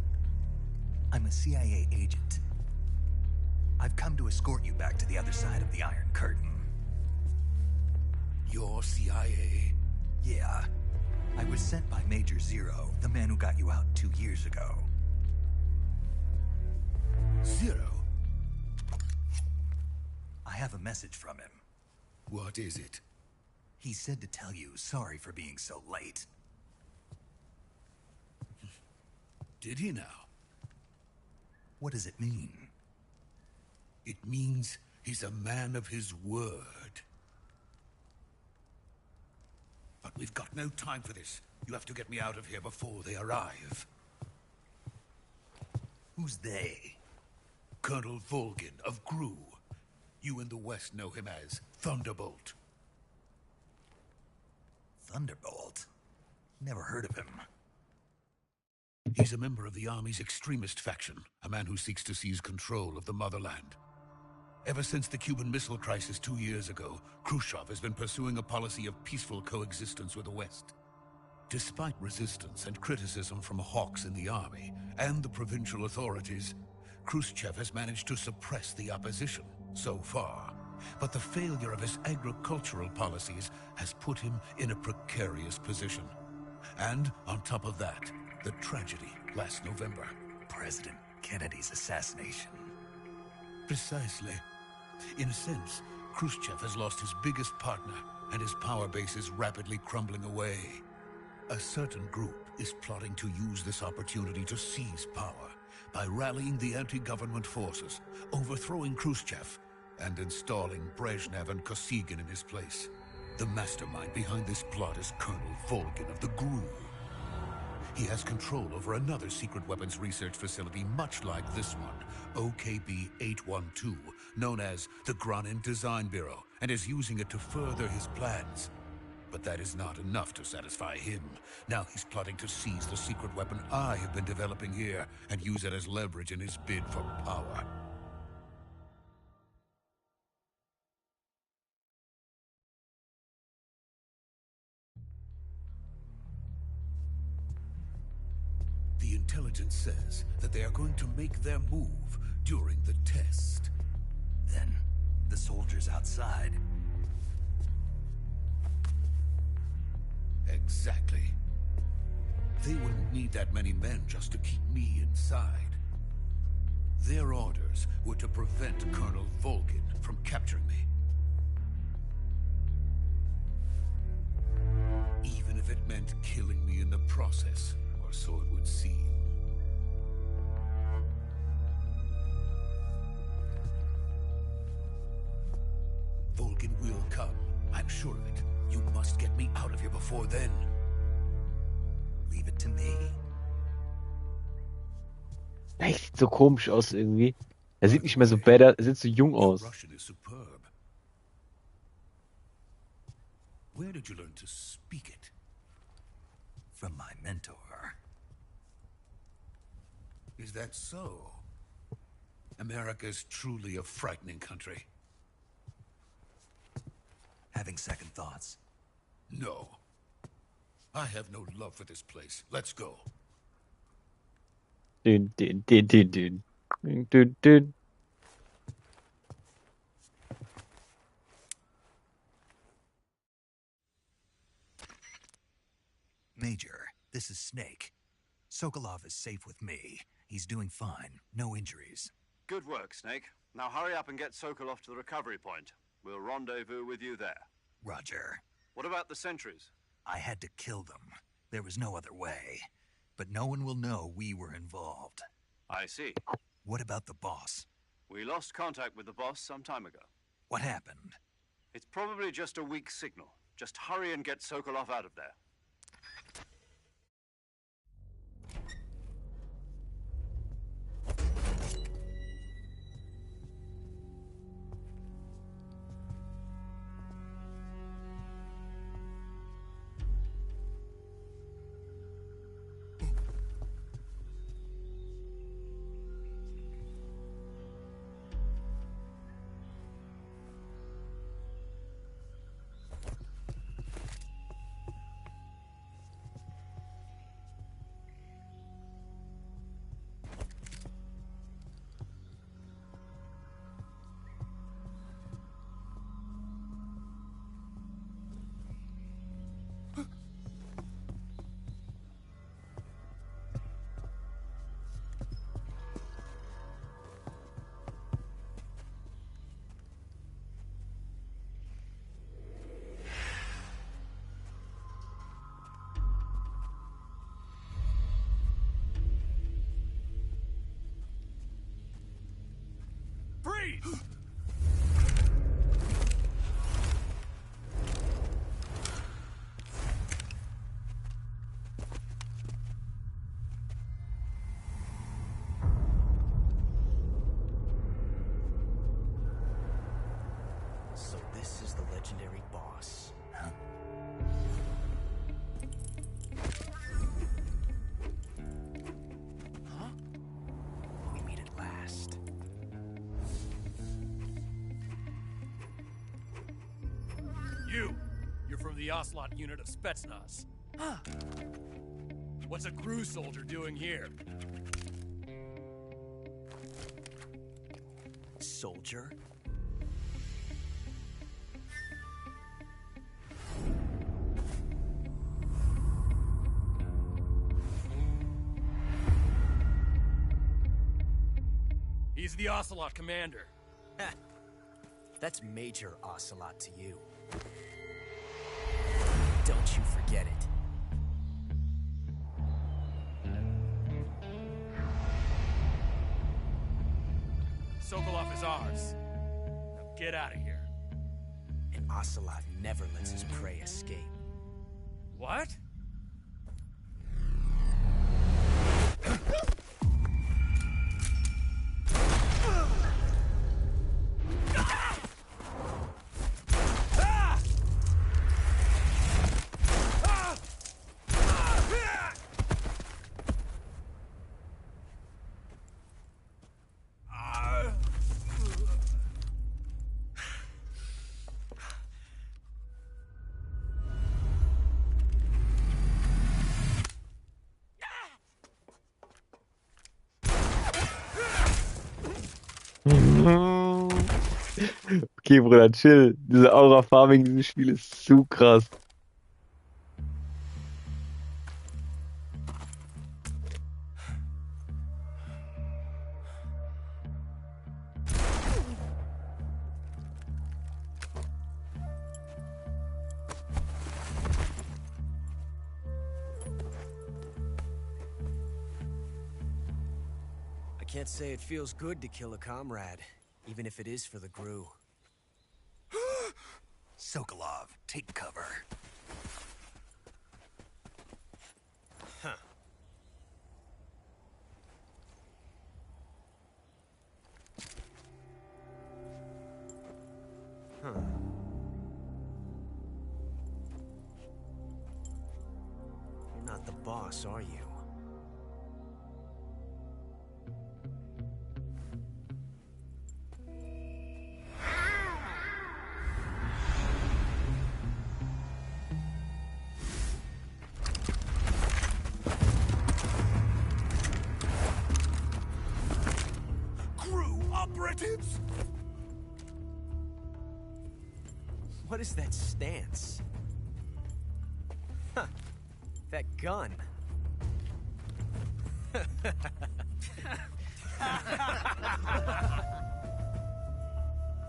I'm a CIA agent. I've come to escort you back to the other side of the Iron Curtain. You're CIA? Yeah. I was sent by Major Zero, the man who got you out 2 years ago. Zero? I have a message from him. What is it? He said to tell you sorry for being so late. Did he now? What does it mean? It means he's a man of his word. But we've got no time for this. You have to get me out of here before they arrive. Who's they? Colonel Volgin of Gru. You in the West know him as Thunderbolt. Thunderbolt? Never heard of him. He's a member of the Army's extremist faction, a man who seeks to seize control of the motherland. Ever since the Cuban Missile Crisis 2 years ago, Khrushchev has been pursuing a policy of peaceful coexistence with the West. Despite resistance and criticism from hawks in the army and the provincial authorities, Khrushchev has managed to suppress the opposition so far. But the failure of his agricultural policies has put him in a precarious position. And on top of that, the tragedy last November. President Kennedy's assassination. Precisely. In a sense, Khrushchev has lost his biggest partner, and his power base is rapidly crumbling away. A certain group is plotting to use this opportunity to seize power by rallying the anti-government forces, overthrowing Khrushchev, and installing Brezhnev and Kosygin in his place. The mastermind behind this plot is Colonel Volgin of the GRU. He has control over another secret weapons research facility much like this one, OKB-812, known as the Granin Design Bureau, and is using it to further his plans. But that is not enough to satisfy him. Now he's plotting to seize the secret weapon I have been developing here and use it as leverage in his bid for power. The intelligence says that they are going to make their move during the test. Then, the soldiers outside. Exactly. They wouldn't need that many men just to keep me inside. Their orders were to prevent Colonel Volgin from capturing me. Even if it meant killing me in the process, or so it would seem. Volgin will come. I'm sure of it. You must get me out of here before then. Leave it to me. Er sieht so komisch aus irgendwie. Er sieht nicht mehr so badass, er sieht so jung Your aus. Russian is superb. Where did you learn to speak it? From my mentor. Is that so? America is truly a frightening country. Having second thoughts. No. I have no love for this place. Let's go. Dün, dün, dün, dün, dün. Dün, dün, dün. Major, this is Snejk. Sokolov is safe with me. He's doing fine. No injuries. Good work, Snake. Now hurry up and get Sokolov to the recovery point. We'll rendezvous with you there. Roger. What about the sentries? I had to kill them. There was no other way. But no one will know we were involved. I see. What about the boss? We lost contact with the boss some time ago. What happened? It's probably just a weak signal. Just hurry and get Sokolov out of there. Freeze! So this is the legendary boss. Huh? You're from the Ocelot unit of Spetsnaz. Huh. What's a crew soldier doing here? Soldier? He's the Ocelot commander. That's Major Ocelot to you. Don't you forget it. Sokolov is ours. Now get out of here. And Ocelot never lets his prey escape. What? Okay, Bruder, chill. Diese Aura-Farming in diesem Spiel ist zu krass. I can't say it feels good to kill a comrade, even if it is for the GRU. Sokolov, take cover. Huh. Huh. You're not the boss, are you? Operatives? What is that stance? Huh. That gun.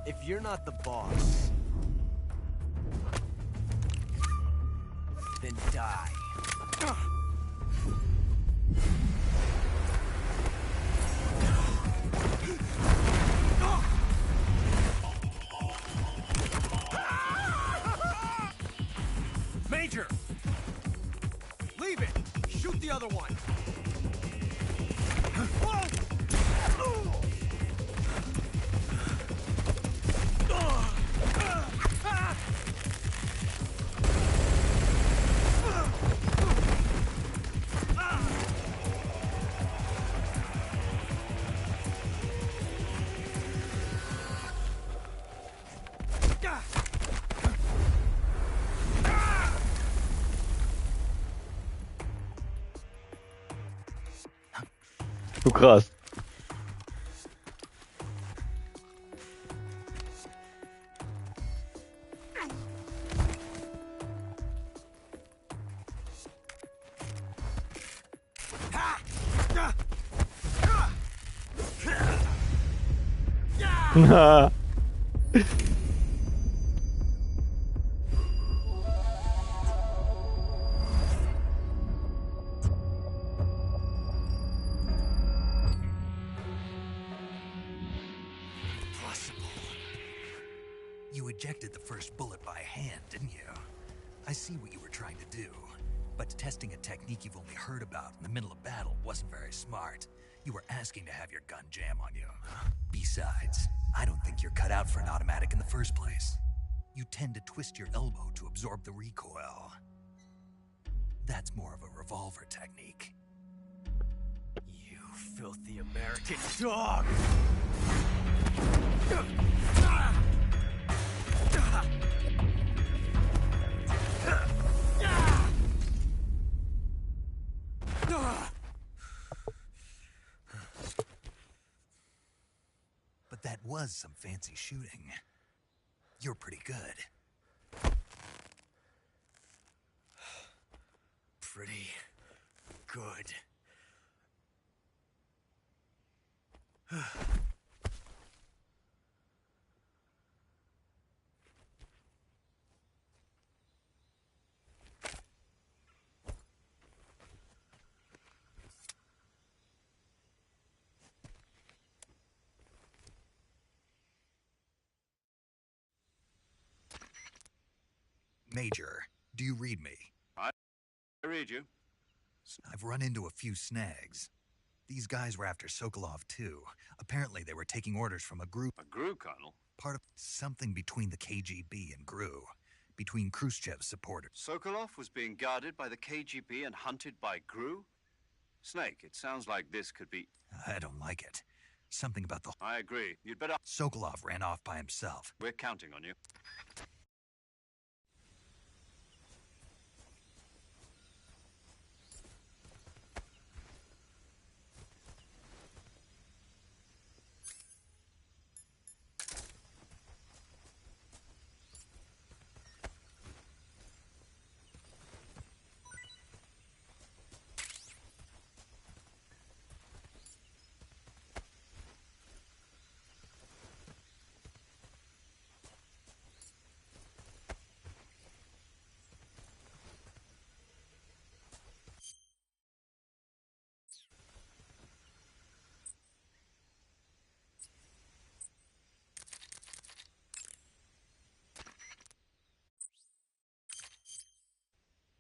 If you're not the boss, then die. Major! Leave it! Shoot the other one! So krass. You ejected the first bullet by hand, didn't you? I see what you were trying to do. But testing a technique you've only heard about in the middle of battle wasn't very smart. You were asking to have your gun jam on you. Besides, I don't think you're cut out for an automatic in the first place. You tend to twist your elbow to absorb the recoil. That's more of a revolver technique. You filthy American dog! was some fancy shooting. You're pretty good. Pretty good. Major, do you read me? I read you. I've run into a few snags. These guys were after Sokolov too. Apparently they were taking orders from a group. A GRU, Colonel? Part of something between the KGB and GRU. Between Khrushchev's supporters. Sokolov was being guarded by the KGB and hunted by GRU? Snake, it sounds like this could be... I don't like it. Something about the... I agree. You'd better... Sokolov ran off by himself. We're counting on you.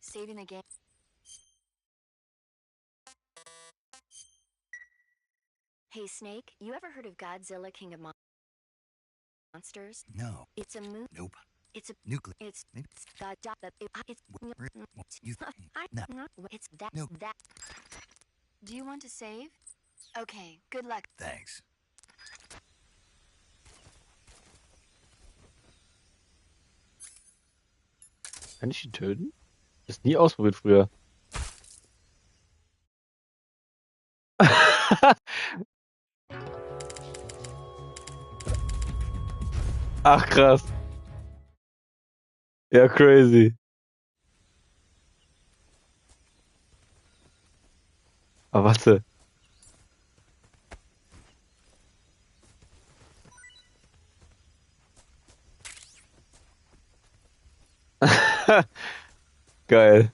Saving the game. Hey, Snake, you ever heard of Godzilla King of Monsters? No. It's a movie. Nope. It's a Nuclear. It's Maybe. God. It's You no. no. It's that. No. That. Do you want to save? Okay. Good luck. Thanks. Kann ich ihn töten? Das nie ausprobiert früher. Ach krass. Ja, crazy. Aber warte. Geil.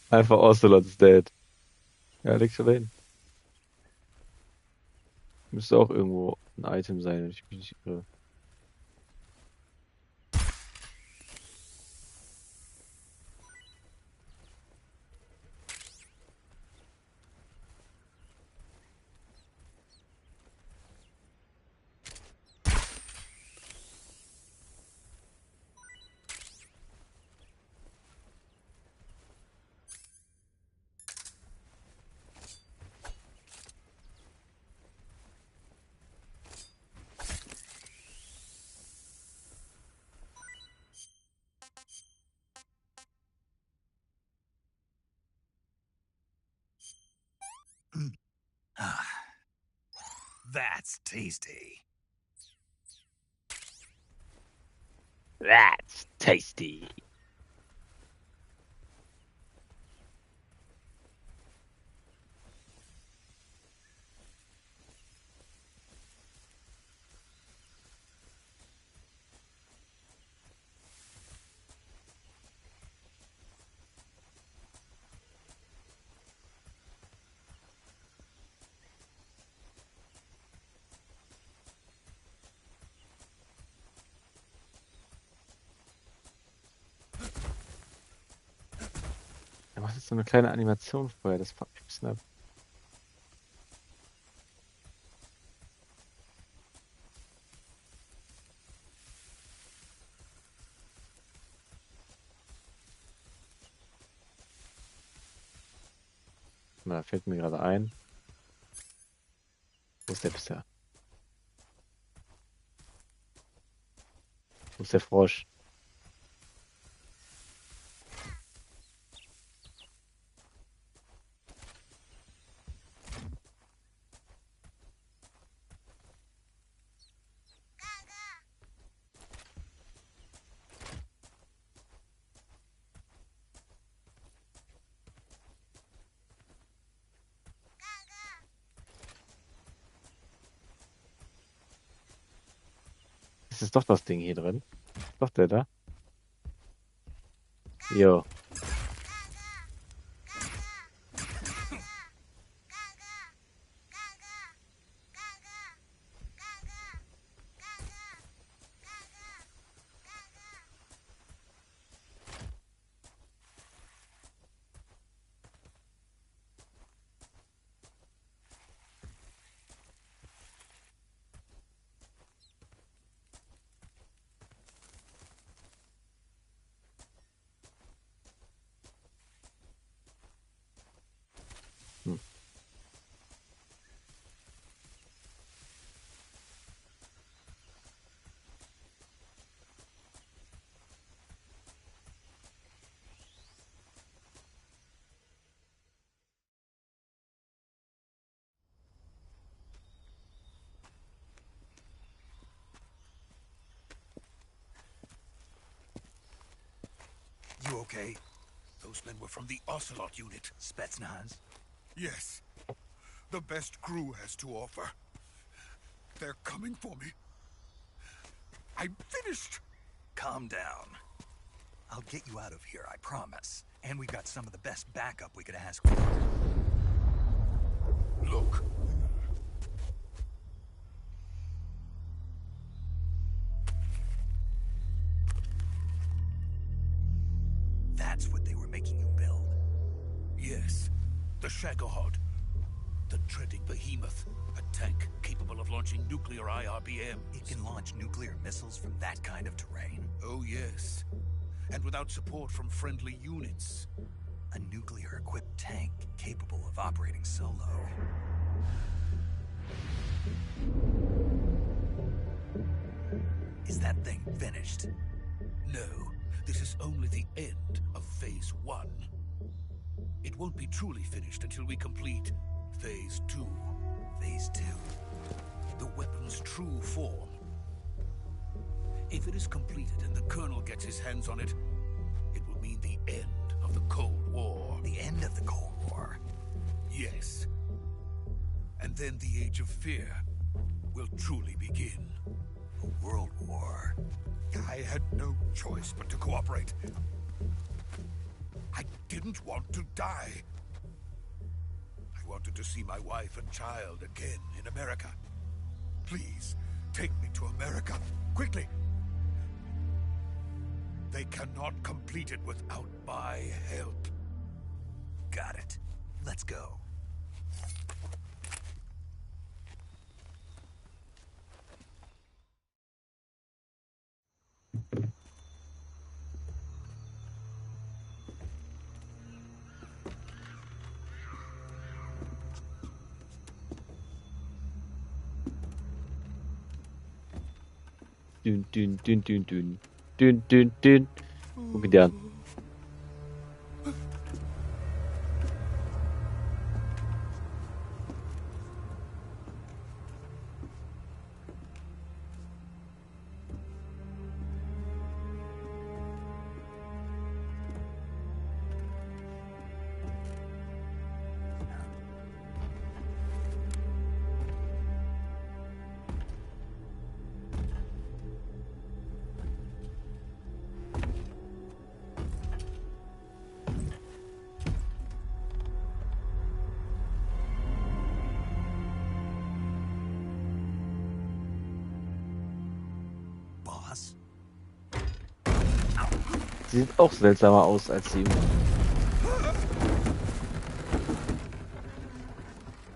Einfach Ocelot ist dead. Ja, leg schon dahin. Müsste auch irgendwo ein Item sein, wenn ich mich nicht irre. That's tasty. That's tasty. Er macht jetzt so eine kleine Animation vorher, das fuckt mich ein bisschen ab. Da fällt mir gerade ein. Wo ist der bisher? Wo ist der Frosch? Das ist doch das Ding hier drin. Doch der da. Jo. You okay? Those men were from the Ocelot unit. Spetsnaz? Yes. The best crew has to offer. They're coming for me. I'm finished. Calm down. I'll get you out of here, I promise. And we've got some of the best backup we could ask for. Look. That's what they were making you build? Yes. The Shagohod. The dreaded behemoth. A tank capable of launching nuclear IRBM. It can launch nuclear missiles from that kind of terrain? Oh, yes. And without support from friendly units. A nuclear-equipped tank capable of operating solo. Is that thing finished? No. This is only the end of Phase 1. It won't be truly finished until we complete Phase 2. Phase 2? The weapon's true form. If it is completed and the Colonel gets his hands on it, it will mean the end of the Cold War. The end of the Cold War? Yes. And then the Age of Fear will truly begin. A world war? I had no choice but to cooperate. I didn't want to die. I wanted to see my wife and child again in America. Please, take me to America, quickly. They cannot complete it without my help. Got it. Let's go. Dün, dün, dün, dün, dün. Dün, dün, dün. Guck ihn dir an. Sie sieht auch seltsamer aus als sie.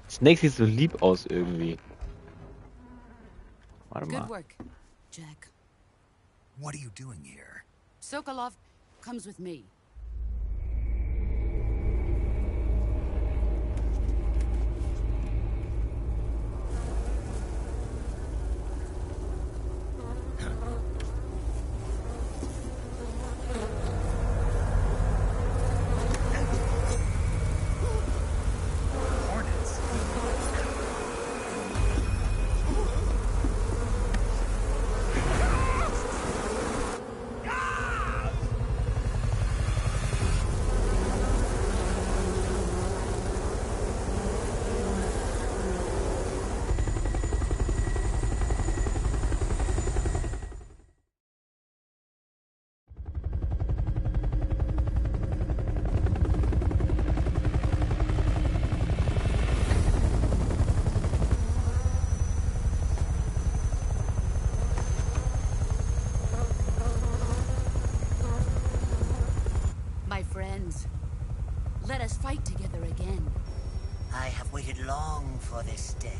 Snake sieht so lieb aus irgendwie. Warte mal. Good work, Jack. What are you doing here? Sokolov comes with me. Let us fight together again. I have waited long for this day.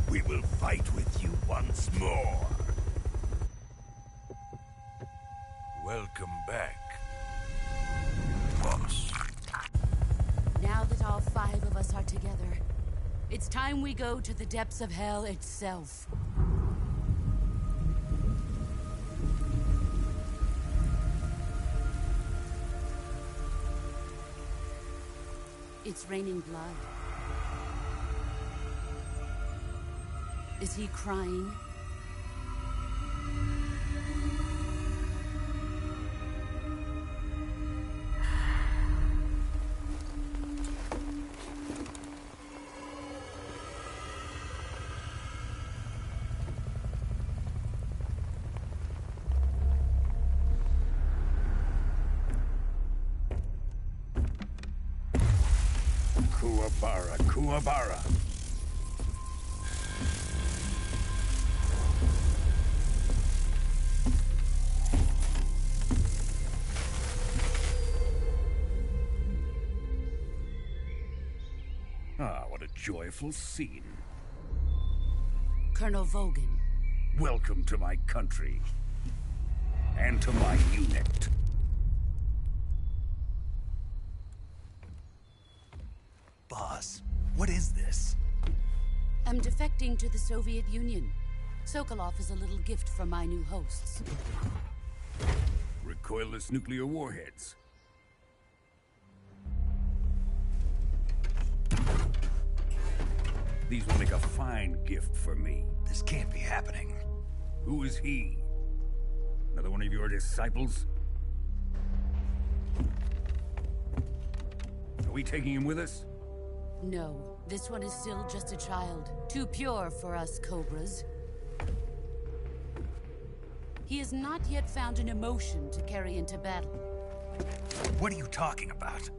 We will fight with you once more. Welcome back, boss. Now that all 5 of us are together, it's time we go to the depths of hell itself. It's raining blood. Is he crying? Kuwabara, Kuwabara. Ah, what a joyful scene. Colonel Vogan. Welcome to my country. And to my unit. Boss, what is this? I'm defecting to the Soviet Union. Sokolov is a little gift from my new hosts. Recoilless nuclear warheads. These will make a fine gift for me. This can't be happening. Who is he? Another one of your disciples? Are we taking him with us? No, this one is still just a child. Too pure for us Cobras. He has not yet found an emotion to carry into battle. What are you talking about?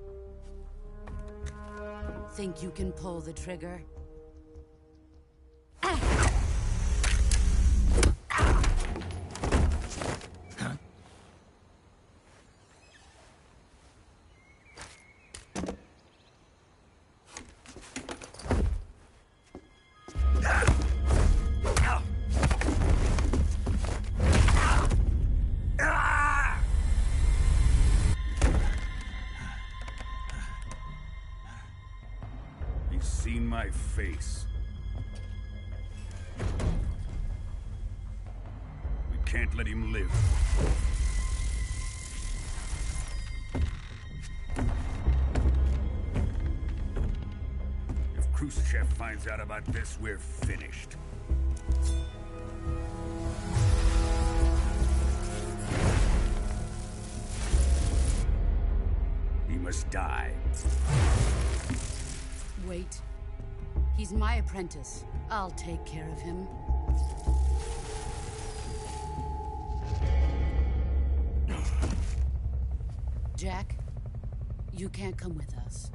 Think you can pull the trigger? He's seen my face. We can't let him live. If Khrushchev finds out about this, we're finished. He must die. Wait. He's my apprentice. I'll take care of him. Jack, you can't come with us.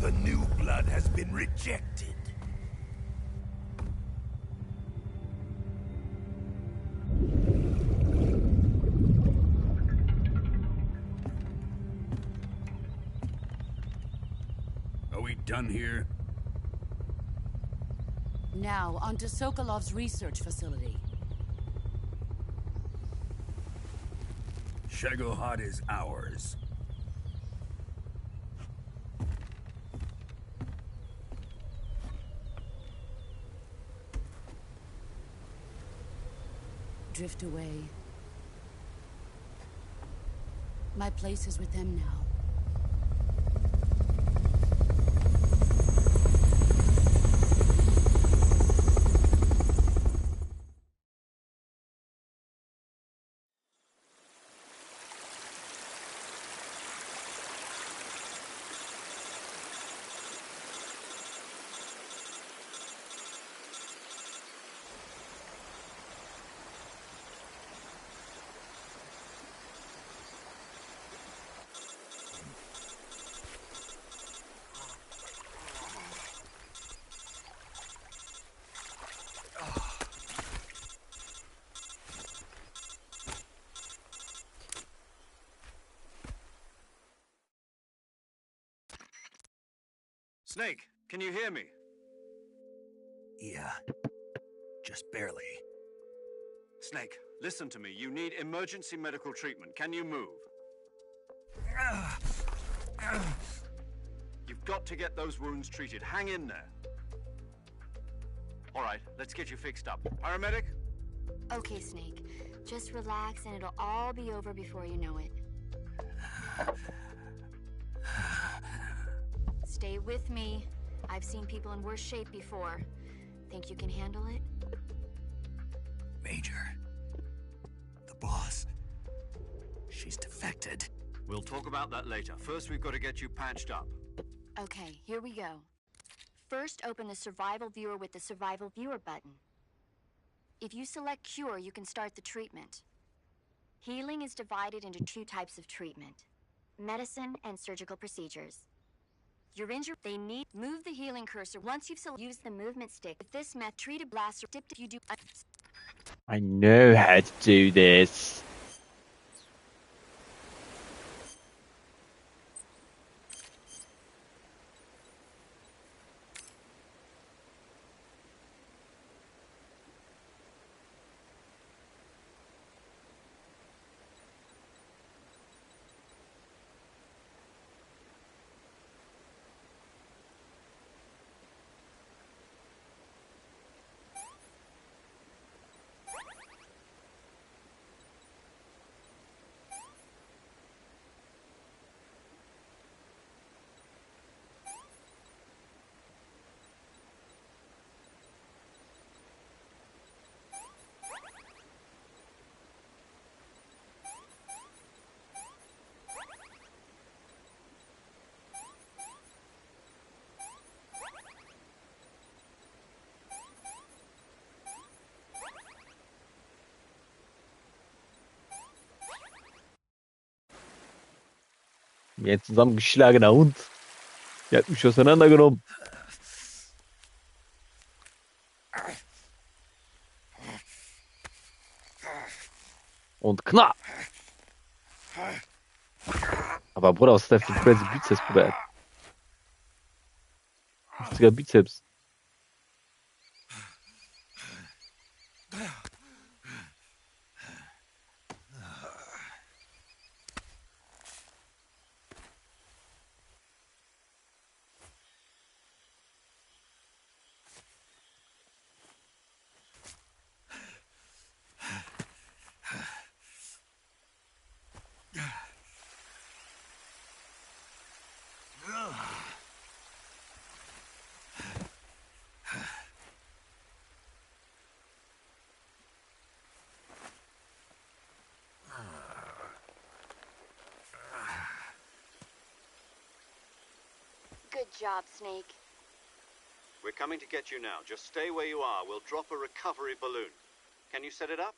The new blood has been rejected. Are we done here? Now, onto Sokolov's research facility. Shagohod is ours. Drift away. My place is with them now. Snake, can you hear me? Yeah. Just barely. Snake, listen to me. You need emergency medical treatment. Can you move? You've got to get those wounds treated. Hang in there. All right, let's get you fixed up. Paramedic? Okay, Snake. Just relax and it'll all be over before you know it. Stay with me. I've seen people in worse shape before. Think you can handle it? Major. The boss. She's defected. We'll talk about that later. First, we've got to get you patched up. Okay, here we go. First, open the Survival Viewer with the Survival Viewer button. If you select Cure, you can start the treatment. Healing is divided into 2 types of treatment: medicine and surgical procedures. You're injured, they need move the healing cursor. Once you've use the movement stick. With this method, treat a blaster dipped if you do. I know how to do this. Jetzt zusammengeschlagener Hund. Der hat mich auseinandergenommen. Und knapp. Aber Bruder, was ist das für ein crazy Bizeps, Bruder? 50er Bizeps. Good job, Snake. We're coming to get you now. Just stay where you are. We'll drop a recovery balloon. Can you set it up?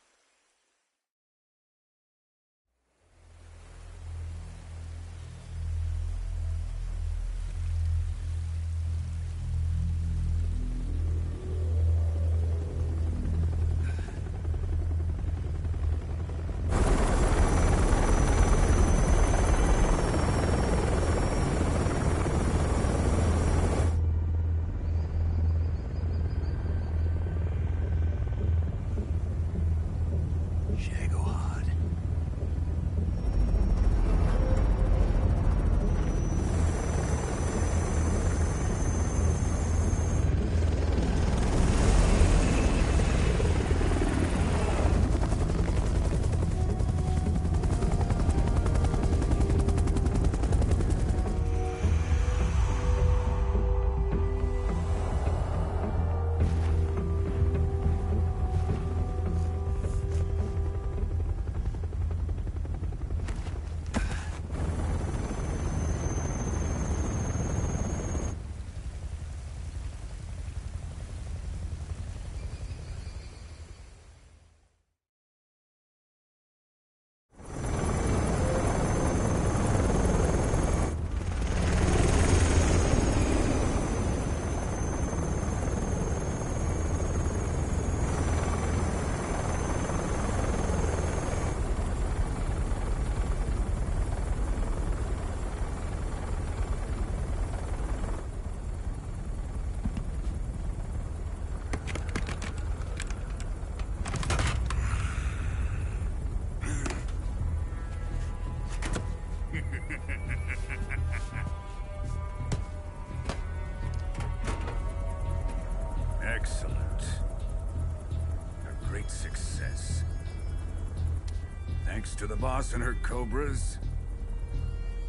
Thanks to the boss and her cobras,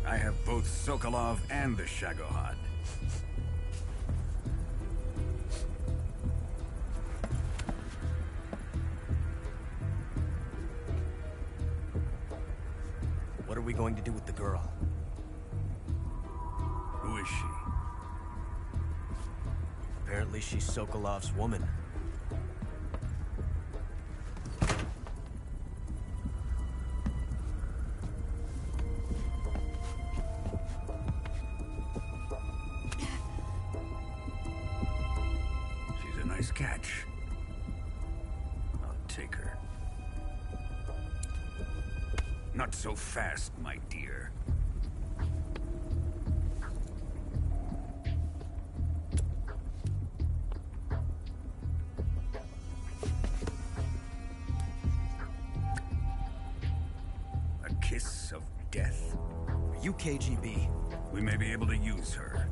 I have both Sokolov and the Shagohod. What are we going to do with the girl? Who is she? Apparently she's Sokolov's woman. She's a nice catch. I'll take her. Not so fast, my dear. A kiss of death. Are you KGB? We may be able to use her.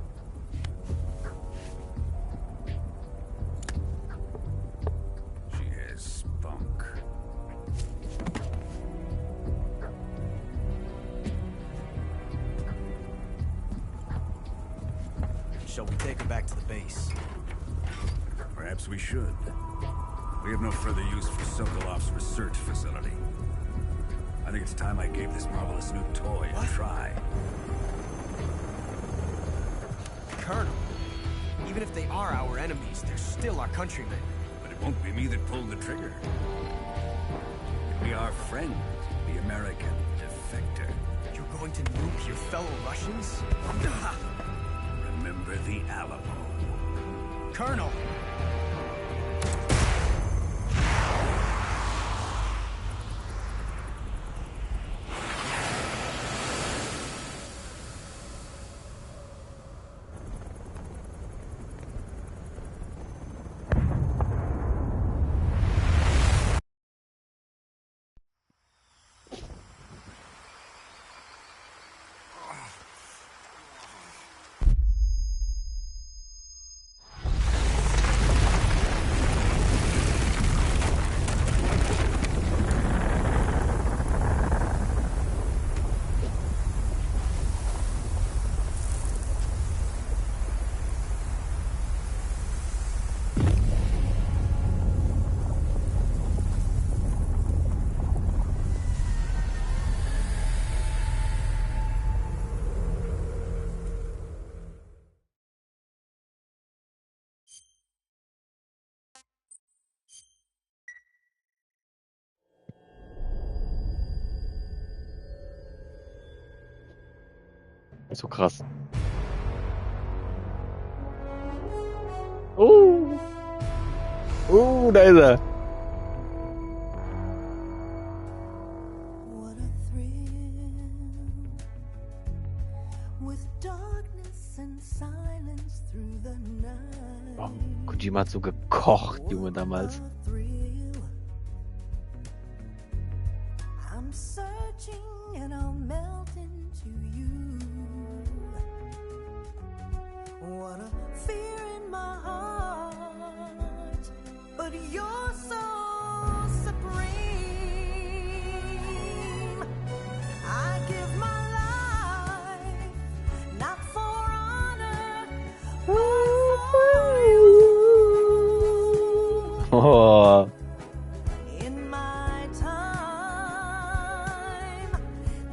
She has spunk. Shall we take her back to the base? Perhaps we should. We have no further use for Sokolov's research facility. I think it's time I gave this marvelous new toy a try. Colonel, even if they are our enemies, they're still our countrymen. But it won't be me that pulled the trigger. It'll be our friend, the American defector. You're going to nuke your fellow Russians? Remember the Alamo. Colonel! So krass. Da ist er. What a thrill, with darkness and silence through the night. Oh, Kojima hat so gekocht, Junge, damals. I'm searching and I'll melt into you. What a fear in my heart, but you're so supreme. I give my life, not for honor, but for you. Oh. In my time,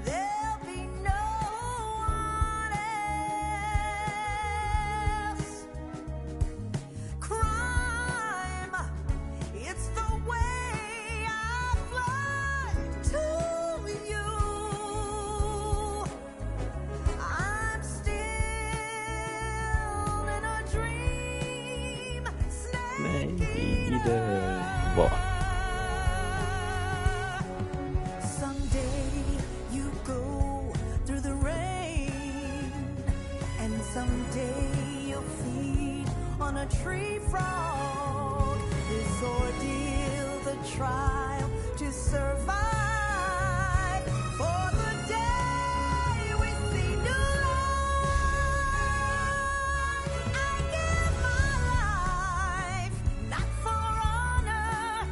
there'll be no one else. Crime, it's the way I fly to you. I'm still in a dream. Snejk. Boah. Someday you go through the rain, and someday you'll feed on a tree frog. This ordeal, the trial to survive, for the day we see new light. I give my life, not for honor,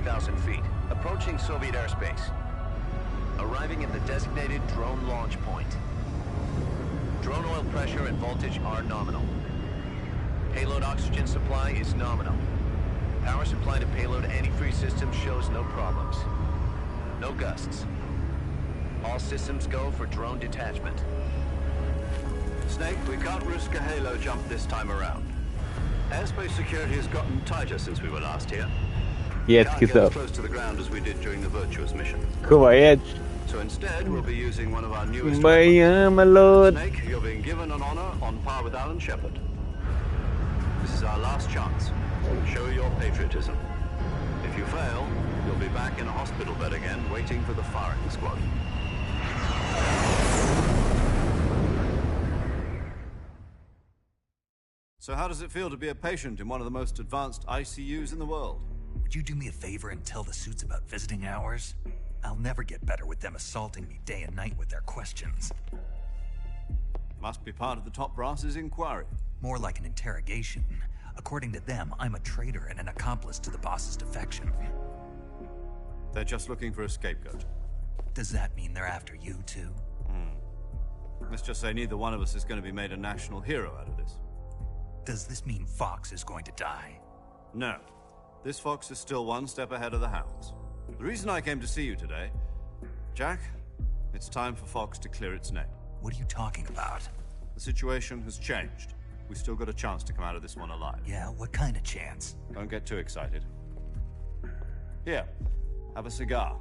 3,000 feet, approaching Soviet airspace. Arriving at the designated drone launch point. Drone oil pressure and voltage are nominal. Payload oxygen supply is nominal. Power supply to payload antifreeze system shows no problems. No gusts. All systems go for drone detachment. Snake, we can't risk a halo jump this time around. Airspace security has gotten tighter since we were last here. Jedź, Can't get Kito. as close to the ground as we did during the Virtuous mission. Kuba, jedź. So instead, we'll be using one of our newest Bye, my lord. Snake, you're being given an honor on par with Alan Shepard. This is our last chance. Show your patriotism. If you fail, you'll be back in a hospital bed again, waiting for the firing squad. So how does it feel to be a patient in one of the most advanced ICUs in the world? Would you do me a favor and tell the suits about visiting hours? I'll never get better with them assaulting me day and night with their questions. Must be part of the top brass's inquiry. More like an interrogation. According to them, I'm a traitor and an accomplice to the boss's defection. They're just looking for a scapegoat. Does that mean they're after you, too? Let's just say neither one of us is going to be made a national hero out of this. Does this mean Fox is going to die? No. This fox is still one step ahead of the hounds. The reason I came to see you today, Jack, it's time for Fox to clear its name. What are you talking about? The situation has changed. We've still got a chance to come out of this one alive. Yeah, what kind of chance? Don't get too excited. Here, have a cigar.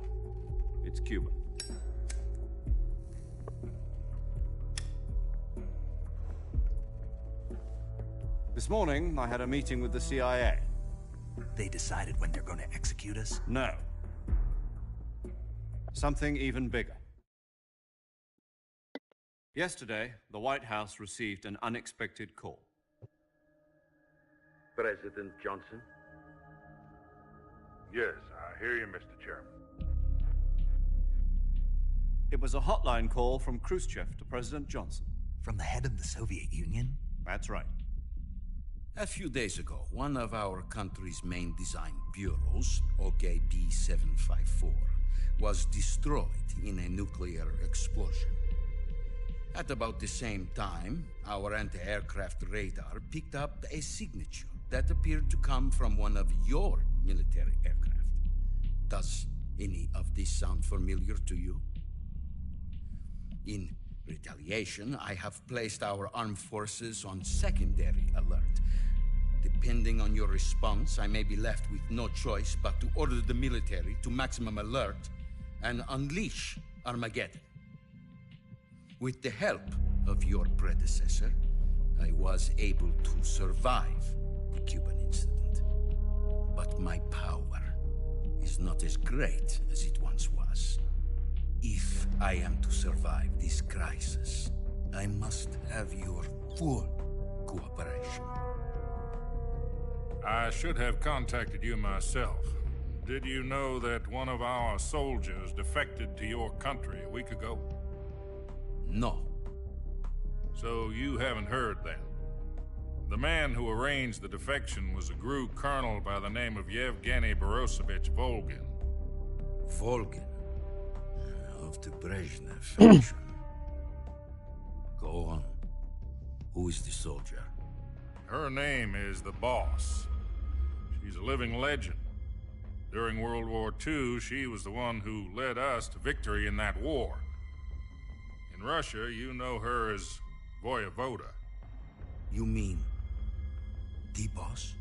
It's Cuban. This morning, I had a meeting with the CIA. They decided when they're going to execute us? No. Something even bigger. Yesterday, the White House received an unexpected call. President Johnson? Yes, I hear you, Mr. Chairman. It was a hotline call from Khrushchev to President Johnson. From the head of the Soviet Union? That's right. A few days ago, one of our country's main design bureaus, OKB 754, was destroyed in a nuclear explosion. At about the same time, our anti-aircraft radar picked up a signature that appeared to come from one of your military aircraft. Does any of this sound familiar to you? In retaliation, I have placed our armed forces on secondary alert. Depending on your response, I may be left with no choice but to order the military to maximum alert and unleash Armageddon. With the help of your predecessor, I was able to survive the Cuban incident. But my power is not as great as it once was. If I am to survive this crisis, I must have your full cooperation. I should have contacted you myself. Did you know that one of our soldiers defected to your country a week ago? No. So you haven't heard then. The man who arranged the defection was a GRU colonel by the name of Yevgeny Borosovich Volgin. Volgin? Of the Brezhnev faction. Go on. Who is the soldier? Her name is the Boss. She's a living legend. During World War II, she was the one who led us to victory in that war. In Russia, you know her as Voyevoda. You mean the Boss?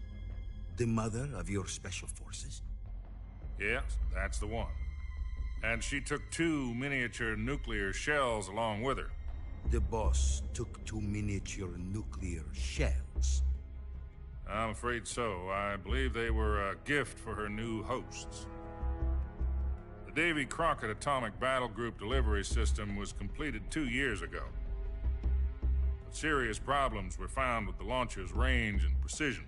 The mother of your special forces? Yes, that's the one. And she took 2 miniature nuclear shells along with her. The Boss took 2 miniature nuclear shells? I'm afraid so. I believe they were a gift for her new hosts. The Davy Crockett Atomic Battle Group delivery system was completed 2 years ago. But serious problems were found with the launcher's range and precision.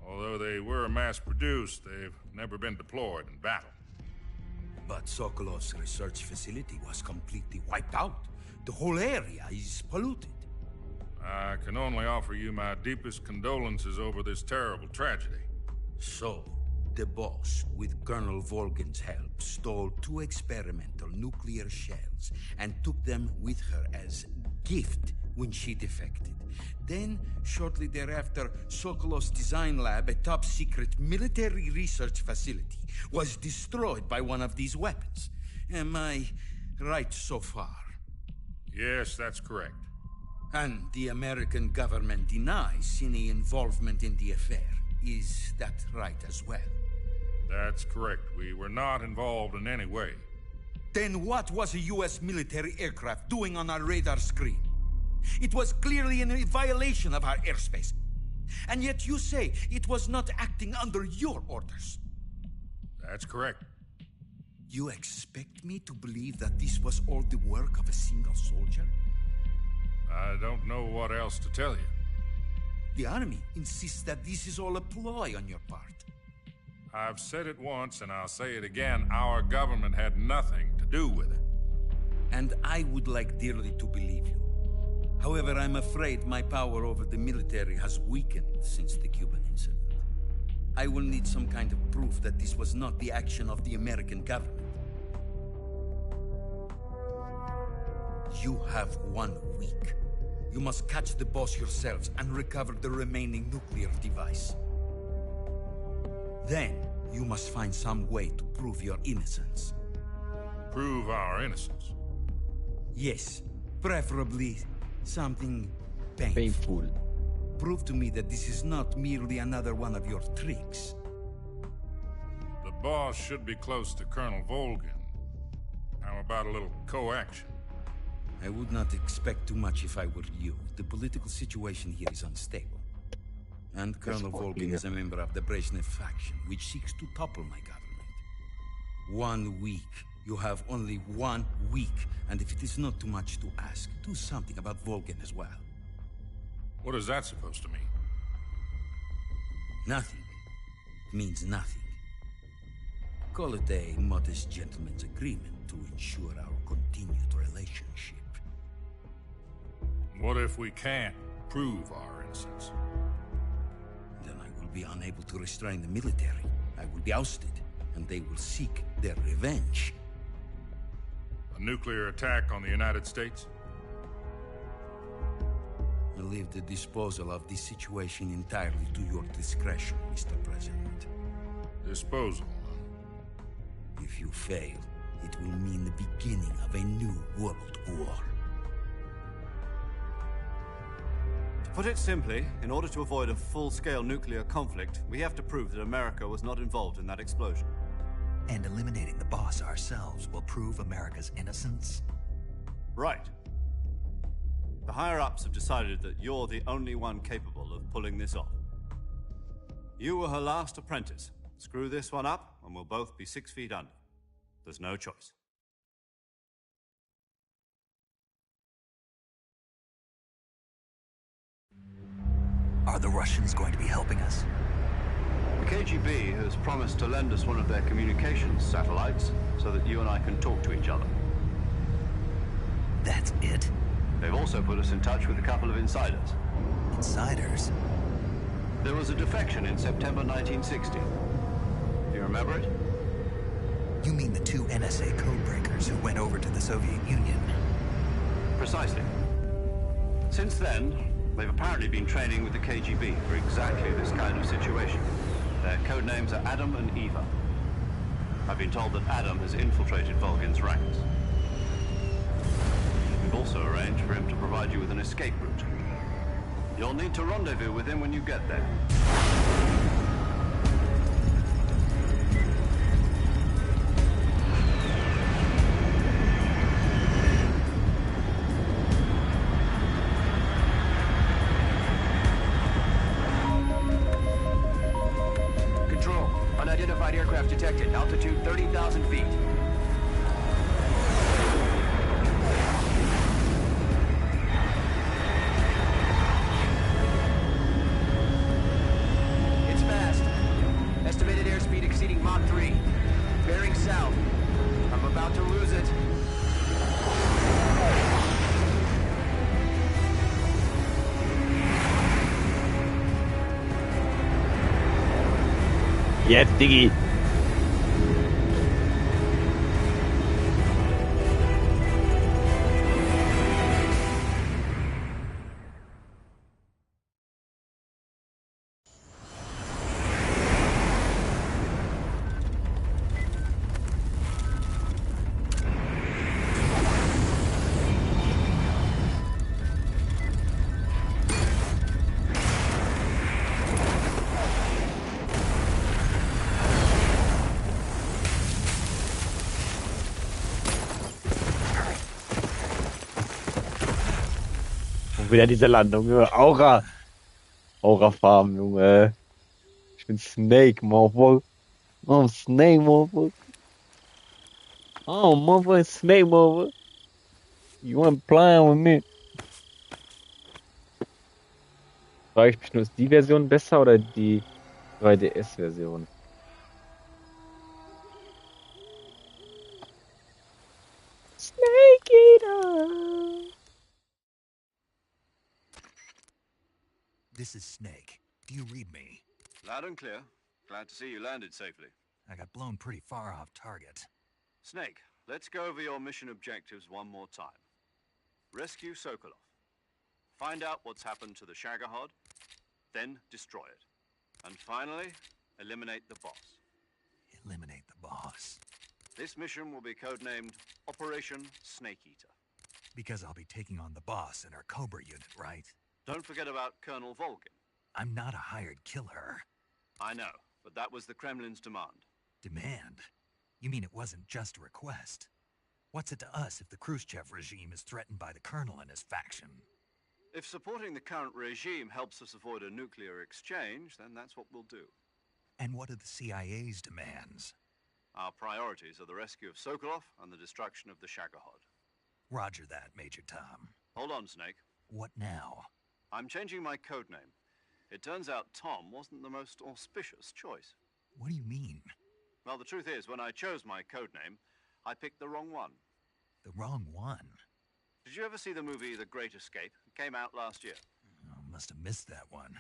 Although they were mass-produced, they've never been deployed in battle. But Sokolov's research facility was completely wiped out. The whole area is polluted. I can only offer you my deepest condolences over this terrible tragedy. So, The boss, with Colonel Volgin's help, stole 2 experimental nuclear shells and took them with her as gift when she defected. Then, shortly thereafter, Sokolov's design lab, a top-secret military research facility, was destroyed by one of these weapons. Am I right so far? Yes, that's correct. And the American government denies any involvement in the affair. Is that right as well? That's correct. We were not involved in any way. Then what was a U.S. military aircraft doing on our radar screen? It was clearly in a violation of our airspace. And yet you say it was not acting under your orders. That's correct. You expect me to believe that this was all the work of a single soldier? I don't know what else to tell you. The army insists that this is all a ploy on your part. I've said it once and I'll say it again. Our government had nothing to do with it. And I would like dearly to believe you. However, I'm afraid my power over the military has weakened since the Cuban incident. I will need some kind of proof that this was not the action of the American government. You have 1 week. You must catch the boss yourselves and recover the remaining nuclear device. Then, you must find some way to prove your innocence. Prove our innocence? Yes, preferably something painful. Prove to me that this is not merely another one of your tricks. The boss should be close to Colonel Volgin. How about a little co-action? I would not expect too much if I were you. The political situation here is unstable. And Colonel Volgin is a member of the Brezhnev faction, which seeks to topple my government. 1 week. You have only 1 week. And if it is not too much to ask, do something about Volgin as well. What is that supposed to mean? Nothing. It means nothing. Call it a modest gentleman's agreement to ensure our continued relationship. What if we can't prove our innocence? Then I will be unable to restrain the military. I will be ousted, and they will seek their revenge. A nuclear attack on the United States? I leave the disposal of this situation entirely to your discretion, Mr. President. Disposal? If you fail, it will mean the beginning of a new world war. To put it simply, in order to avoid a full-scale nuclear conflict, we have to prove that America was not involved in that explosion. And eliminating the boss ourselves will prove America's innocence? Right. The higher-ups have decided that you're the only one capable of pulling this off. You were her last apprentice. Screw this one up, and we'll both be 6 feet under. There's no choice. Are the Russians going to be helping us? The KGB has promised to lend us one of their communications satellites so that you and I can talk to each other. That's it? They've also put us in touch with a couple of insiders. Insiders? There was a defection in September 1960. Do you remember it? You mean the 2 NSA codebreakers who went over to the Soviet Union? Precisely. Since then, they've apparently been training with the KGB for exactly this kind of situation. Their code names are Adam and Eva. I've been told that Adam has infiltrated Volgin's ranks. We've also arranged for him to provide you with an escape route. You'll need to rendezvous with him when you get there. Control, unidentified aircraft detected. Altitude 30,000 feet. It's fast. Estimated airspeed exceeding Mach 3. Bearing south. I'm about to lose it. Jetzt, Diggi. Und wieder diese Landung, Junge. Aura. Aura-Farben, Junge. Ich bin Snake, Motherfucker. Oh, Snake, Motherfucker. Oh, Motherfucker, Snake, Motherfucker. You ain't playing with me. Frage ich mich nur, ist die Version besser oder die 3DS-Version? Snake Eater! This is Snake. Do you read me? Loud and clear. Glad to see you landed safely. I got blown pretty far off target. Snake, let's go over your mission objectives one more time. Rescue Sokolov. Find out what's happened to the Shagohod, then destroy it. And finally, eliminate the boss. Eliminate the boss. This mission will be codenamed Operation Snake Eater. Because I'll be taking on the boss in our Cobra unit, right? Don't forget about Colonel Volgin. I'm not a hired killer. I know, but that was the Kremlin's demand. Demand? You mean it wasn't just a request? What's it to us if the Khrushchev regime is threatened by the Colonel and his faction? If supporting the current regime helps us avoid a nuclear exchange, then that's what we'll do. And what are the CIA's demands? Our priorities are the rescue of Sokolov and the destruction of the Shagohod. Roger that, Major Tom. Hold on, Snake. What now? I'm changing my codename. It turns out Tom wasn't the most auspicious choice. What do you mean? Well, the truth is, when I chose my codename, I picked the wrong one. The wrong one? Did you ever see the movie The Great Escape? It came out last year. Oh, must have missed that one.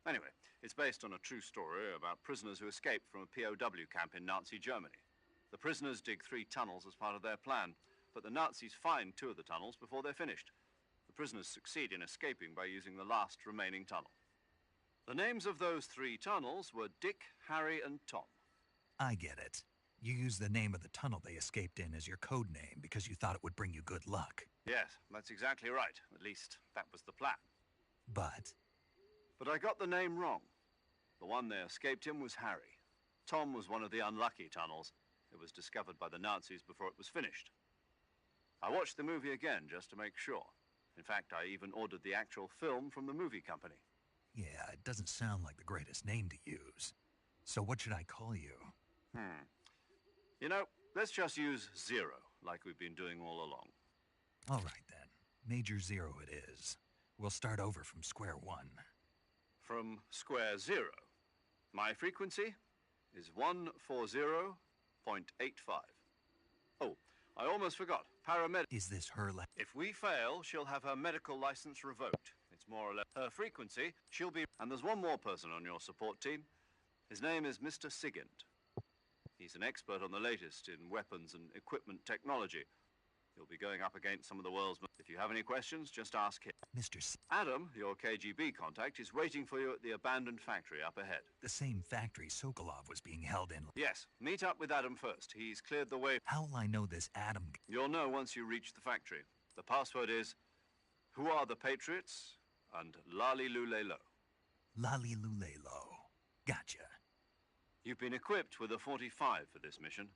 Anyway, it's based on a true story about prisoners who escaped from a POW camp in Nazi Germany. The prisoners dig 3 tunnels as part of their plan, but the Nazis find 2 of the tunnels before they're finished. The prisoners succeed in escaping by using the last remaining tunnel. The names of those 3 tunnels were Dick, Harry, and Tom. I get it. You used the name of the tunnel they escaped in as your code name because you thought it would bring you good luck. Yes, that's exactly right. At least, that was the plan. But I got the name wrong. The one they escaped in was Harry. Tom was one of the unlucky tunnels. It was discovered by the Nazis before it was finished. I watched the movie again just to make sure. In fact, I even ordered the actual film from the movie company. yeah, it doesn't sound like the greatest name to use. So what should I call you? You know, let's just use Zero, like we've been doing all along. All right then. Major Zero it is. We'll start over from square one. From square 0. My frequency is 140.85. Oh, I almost forgot. Paramedic. Is this her If we fail, she'll have her medical license revoked. It's more or less her frequency. She'll be... And there's one more person on your support team. His name is Mr. Sigint. He's an expert on the latest in weapons and equipment technology. He'll be going up against some of the world's... If you have any questions, just ask him. Adam, your KGB contact, is waiting for you at the abandoned factory up ahead. The same factory Sokolov was being held in. Yes, meet up with Adam first. He's cleared the way. How will I know this Adam? You'll know once you reach the factory. The password is, who are the Patriots? And Lali Lulelo. Lali Lulelo. Gotcha. You've been equipped with a 45 for this mission.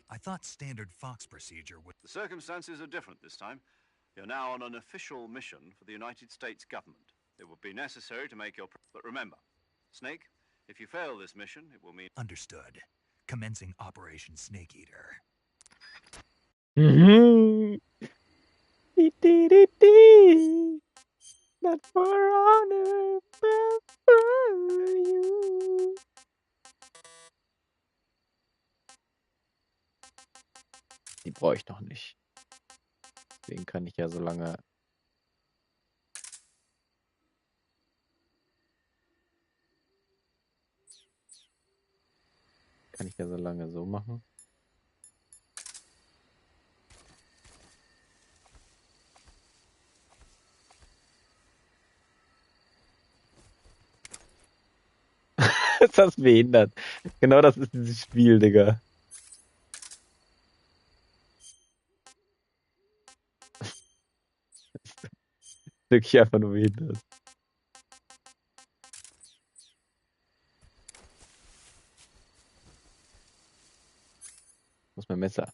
I thought standard Fox procedure would... The circumstances are different this time. You're now on an official mission for the United States government. It would be necessary to make your... But remember, Snake, if you fail this mission, it will mean... Understood. Commencing Operation Snake Eater. Not for honor, but for you. Die brauche ich noch nicht. Deswegen kann ich ja so lange... kann ich ja so lange so machen. Ist das behindert? Genau das ist dieses Spiel, Digga. Wirklich einfach nur behindert. Wo ist mein Messer?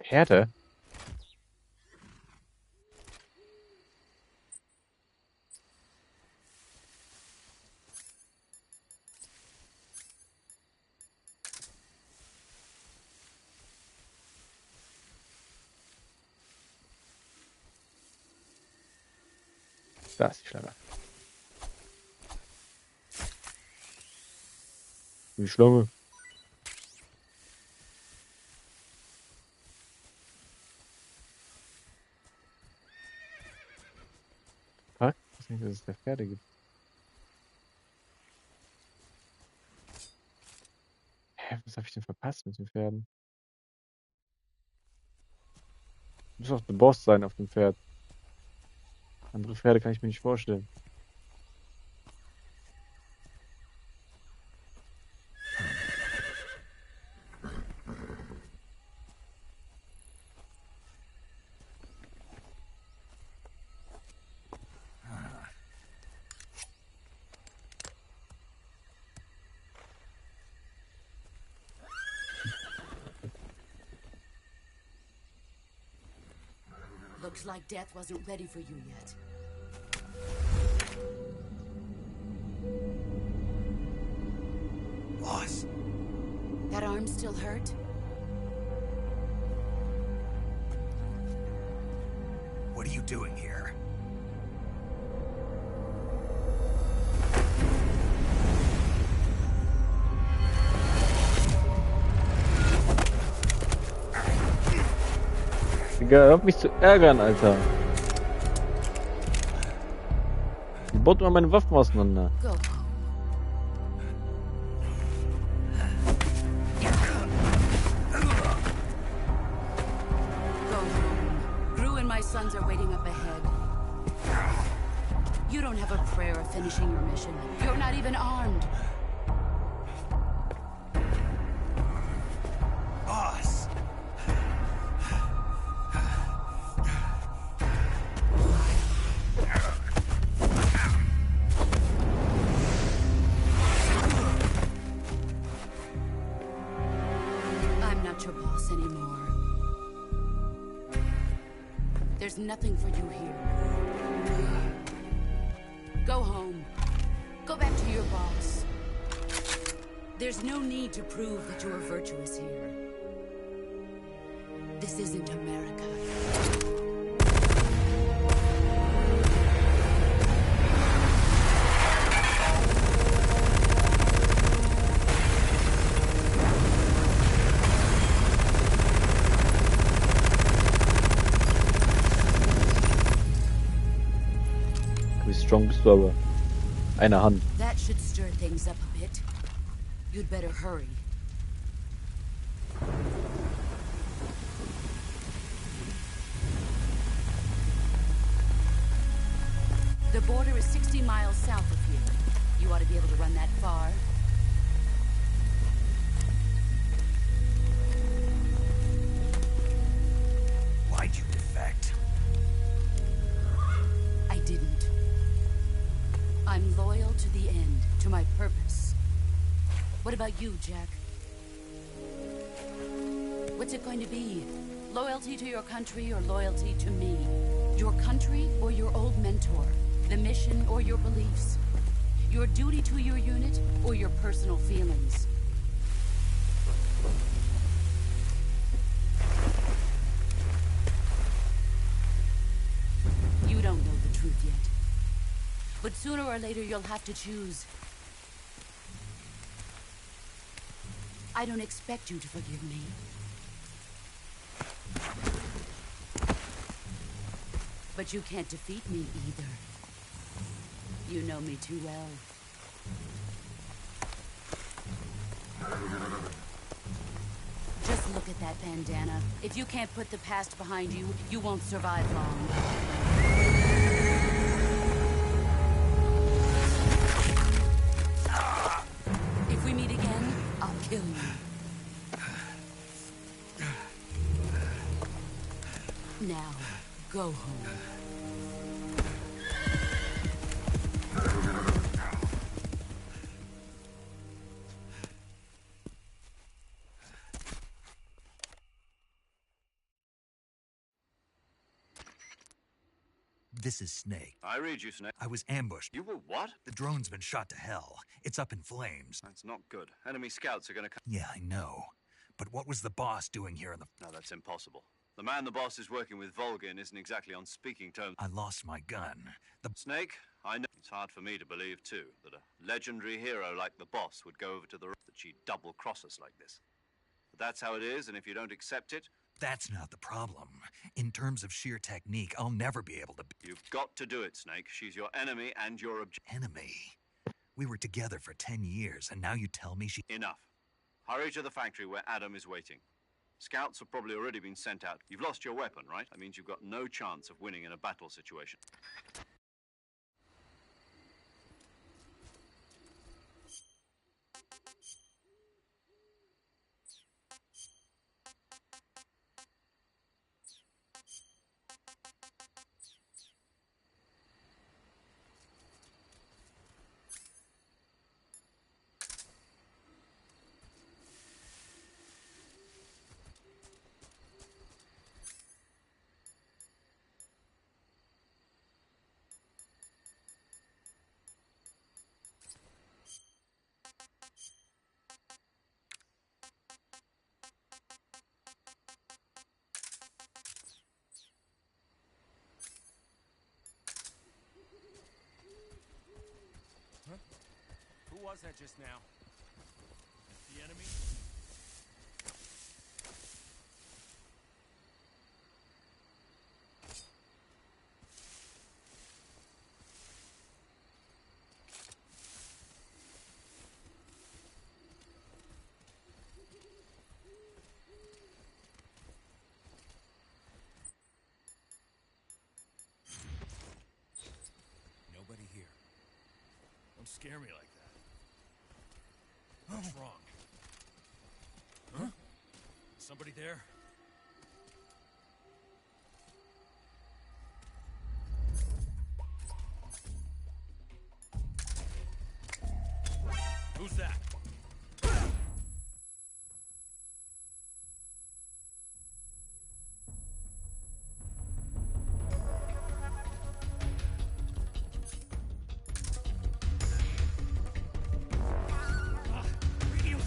Pferde? Da ist die Schlange. Die Schlange. Fuck, ich weiß nicht, dass es da Pferde gibt. Hä, was habe ich denn verpasst mit den Pferden? Muss doch der Boss sein auf dem Pferd. Andere Pferde kann ich mir nicht vorstellen. Looks like death wasn't ready for you yet. Boss. That arm still hurt? What are you doing here? Digga, hör auf mich zu ärgern, Alter. Die baut immer meine Waffen auseinander. Go. Sons are waiting up ahead. You don't have a prayer of finishing your mission. You're not even armed. Boss! I'm not your boss anymore. There's nothing for you here. Go home. Go back to your boss. There's no need to prove that you are virtuous here. This isn't America. Wie strong bist du aber? Eine Hand. That should stir things up a bit. You'd better hurry. The border is 60 miles south of here. You ought to be able to run that far. Why'd you defect? I didn't. I'm loyal to the end, to my purpose. What about you, Jack? What's it going to be? Loyalty to your country or loyalty to me? Your country or your old mentor? The mission or your beliefs? Your duty to your unit or your personal feelings? You don't know the truth yet. But sooner or later you'll have to choose. I don't expect you to forgive me. But you can't defeat me either. You know me too well. Just look at that bandana. If you can't put the past behind you, you won't survive long. If we meet again, I'll kill you. Now, go home. This is Snake. I read you, Snake. I was ambushed. You were what? The drone's been shot to hell. It's up in flames. That's not good. Enemy scouts are gonna come. Yeah, I know. But what was the boss doing here in the... No, that's impossible. The man the boss is working with Volgin isn't exactly on speaking terms. I lost my gun. Snake, I know. It's hard for me to believe, too, that a legendary hero like the boss would go over to the... that she'd double-cross us like this. But that's how it is, and if you don't accept it... That's not the problem. In terms of sheer technique, I'll never be able to... You've got to do it, Snake. She's your enemy and your Enemy? We were together for 10 years, and now you tell me she... Enough. Hurry to the factory where Adam is waiting. Scouts have probably already been sent out. You've lost your weapon, right? That means you've got no chance of winning in a battle situation. Who was that just now? The enemy? Nobody here. Don't scare me like that. What's wrong? Huh? Somebody there? Who's that? Radio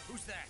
Who's that?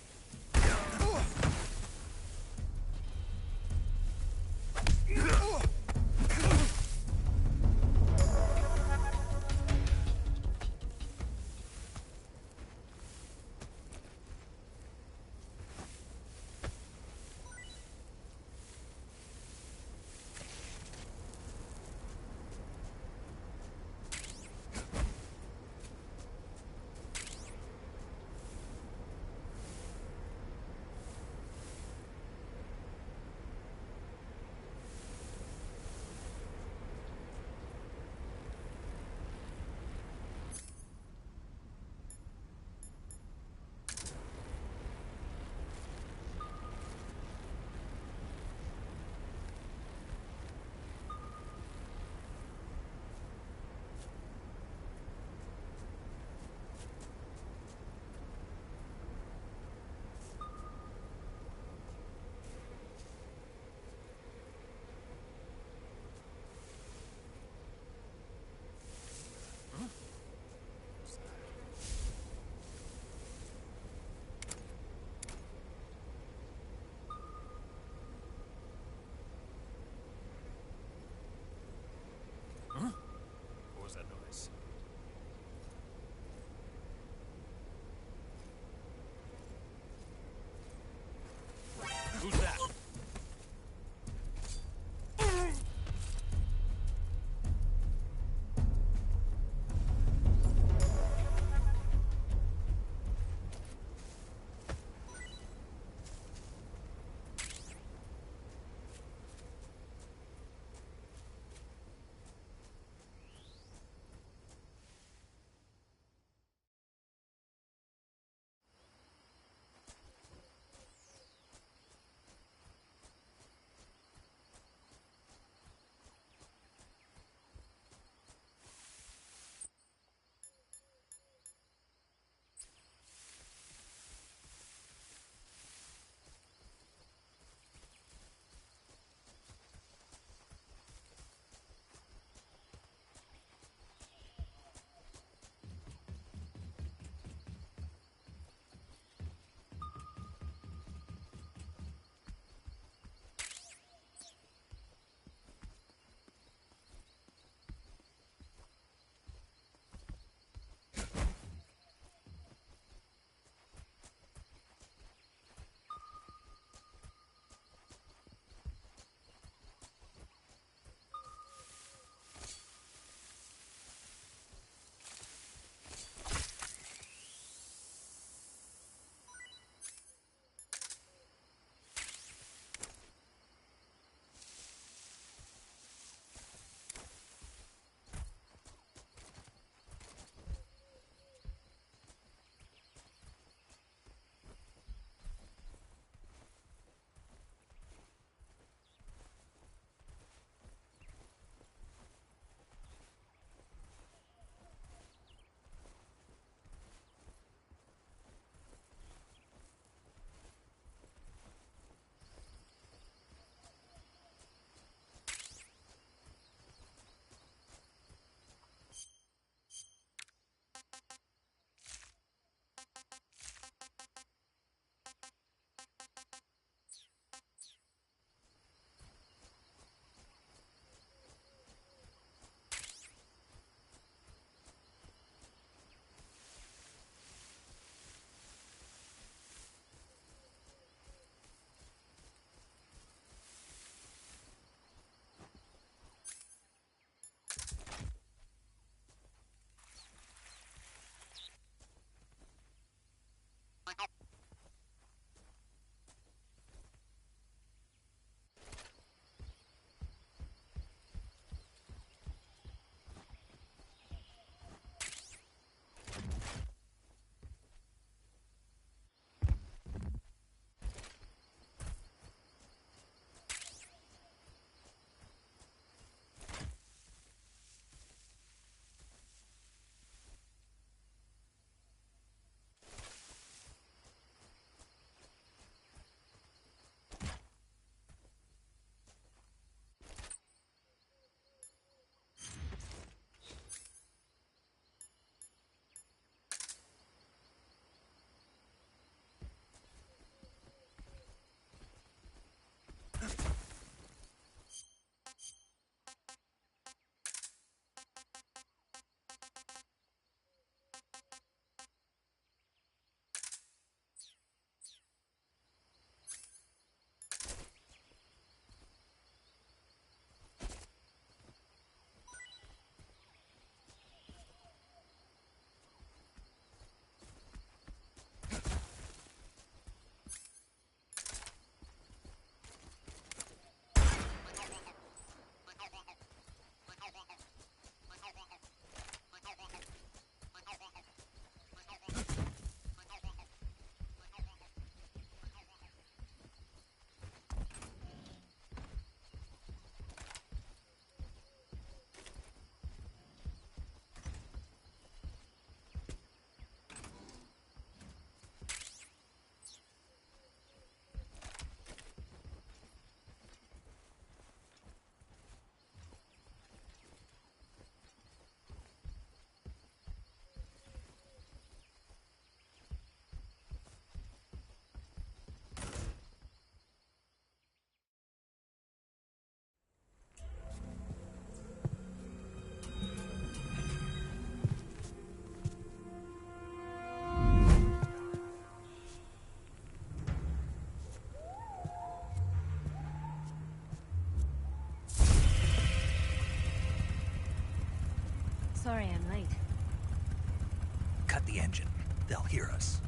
cut the engine. They'll hear us.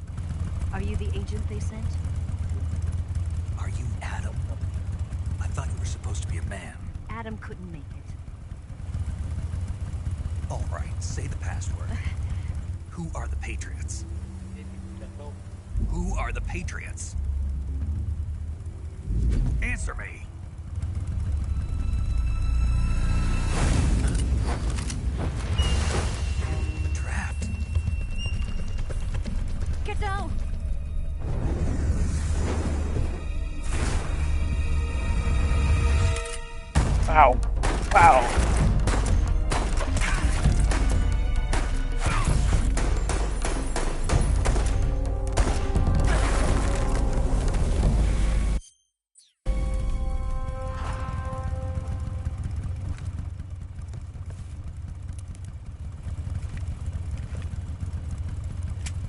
Are you the agent they sent? Are you Adam? I thought you were supposed to be a man. Adam couldn't make it. All right, say the password. Who are the Patriots? Who are the Patriots? Answer me. Trapped. Get down! Ow. Ow.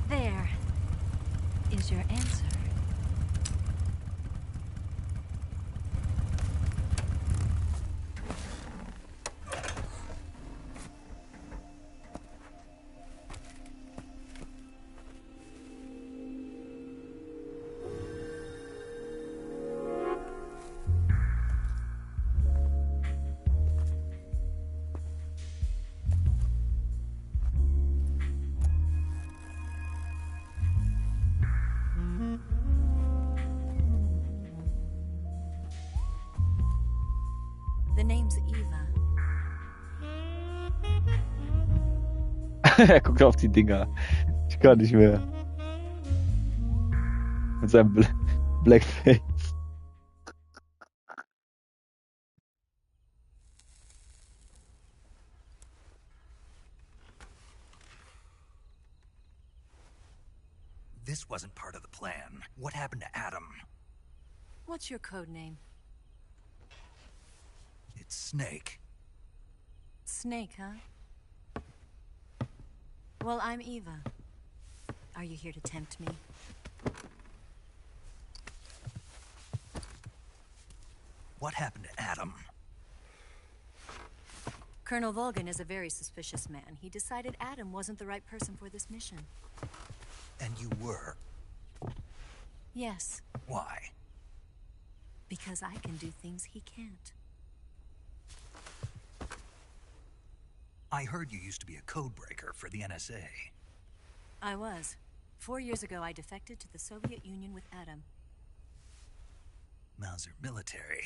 There is your answer. The name's Eva. Er guckt auf die Dinger. Ich kann nicht mehr. Mit seinem Blackface. This wasn't part of the plan. What happened to Adam? What's your code name? It's Snejk. Snake, huh? Well, I'm Eva. Are you here to tempt me? What happened to Adam? Colonel Volgan is a very suspicious man. He decided Adam wasn't the right person for this mission. And you were? Yes. Why? Because I can do things he can't. I heard you used to be a codebreaker for the NSA. I was. 4 years ago, I defected to the Soviet Union with Adam. Mauser military.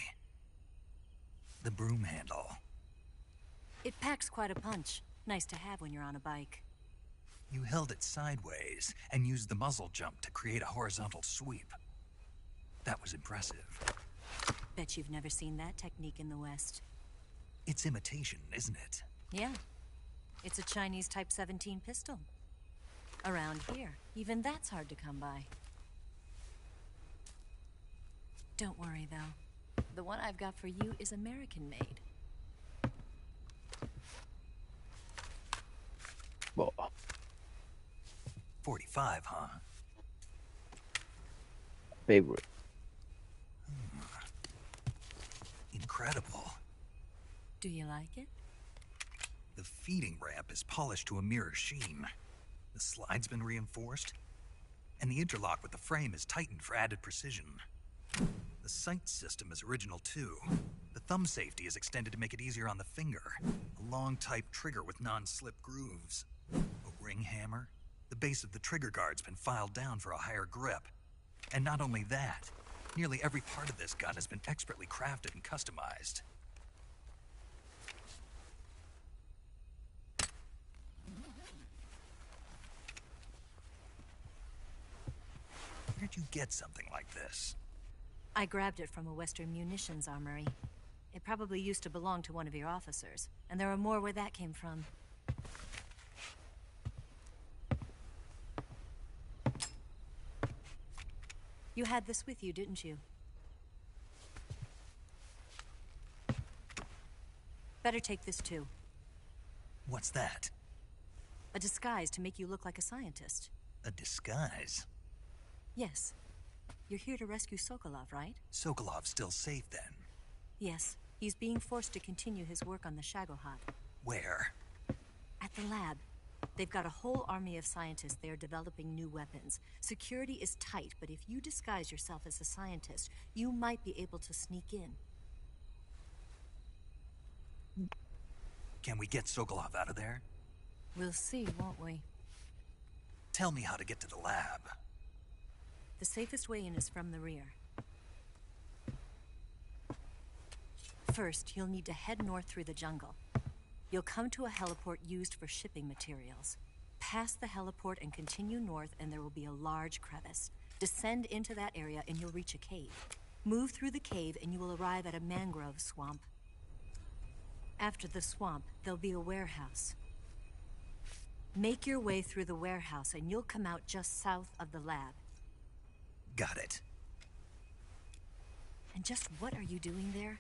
The broom handle. It packs quite a punch. Nice to have when you're on a bike. You held it sideways and used the muzzle jump to create a horizontal sweep. That was impressive. Bet you've never seen that technique in the West. It's imitation, isn't it? Yeah. It's a Chinese Type 17 pistol. Around here, even that's hard to come by. Don't worry, though. The one I've got for you is American-made. Boah. 45, huh? Favorite. Incredible. Do you like it? The feeding ramp is polished to a mirror sheen. The slide's been reinforced, and the interlock with the frame is tightened for added precision. The sight system is original too. The thumb safety is extended to make it easier on the finger. A long type trigger with non-slip grooves. A ring hammer. The base of the trigger guard's been filed down for a higher grip. And not only that, nearly every part of this gun has been expertly crafted and customized. Where'd you get something like this? I grabbed it from a Western munitions armory. It probably used to belong to one of your officers, and there are more where that came from. You had this with you, didn't you? Better take this too. What's that? A disguise to make you look like a scientist. A disguise? Yes. You're here to rescue Sokolov, right? Sokolov's still safe then? Yes. He's being forced to continue his work on the Shagohod. Where? At the lab. They've got a whole army of scientists there developing new weapons. Security is tight, but if you disguise yourself as a scientist, you might be able to sneak in. Can we get Sokolov out of there? We'll see, won't we? Tell me how to get to the lab. The safest way in is from the rear. First, you'll need to head north through the jungle. You'll come to a heliport used for shipping materials. Pass the heliport and continue north, and there will be a large crevice. Descend into that area and you'll reach a cave. Move through the cave and you will arrive at a mangrove swamp. After the swamp, there'll be a warehouse. Make your way through the warehouse and you'll come out just south of the lab. Got it. And just what are you doing there?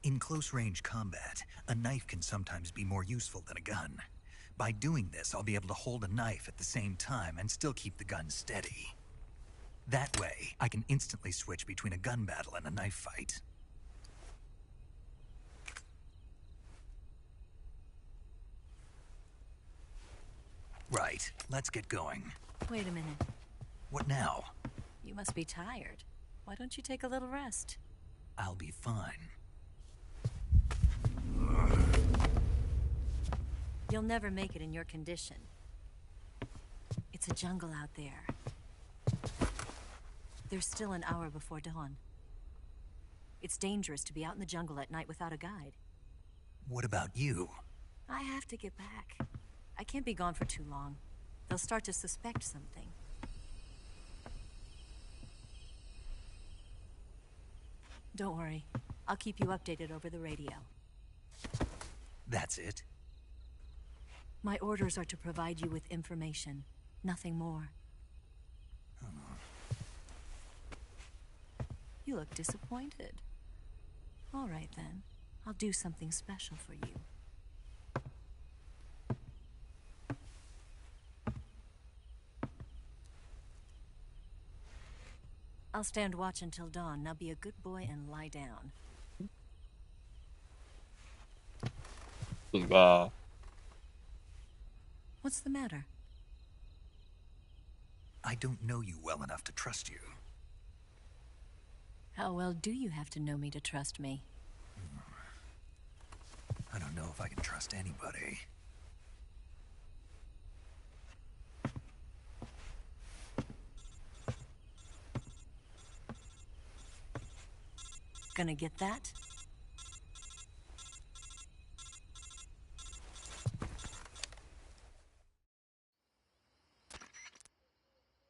In close-range combat, a knife can sometimes be more useful than a gun. By doing this, I'll be able to hold a knife at the same time and still keep the gun steady. That way, I can instantly switch between a gun battle and a knife fight. Right, let's get going. Wait a minute. What now? You must be tired. Why don't you take a little rest? I'll be fine. You'll never make it in your condition. It's a jungle out there. There's still an hour before dawn. It's dangerous to be out in the jungle at night without a guide. What about you? I have to get back. I can't be gone for too long. They'll start to suspect something. Don't worry. I'll keep you updated over the radio. That's it? My orders are to provide you with information, nothing more. You look disappointed. All right then. I'll do something special for you. I'll stand watch until dawn. Now be a good boy and lie down. What's the matter? I don't know you well enough to trust you. How well do you have to know me to trust me? I don't know if I can trust anybody. Gonna get that?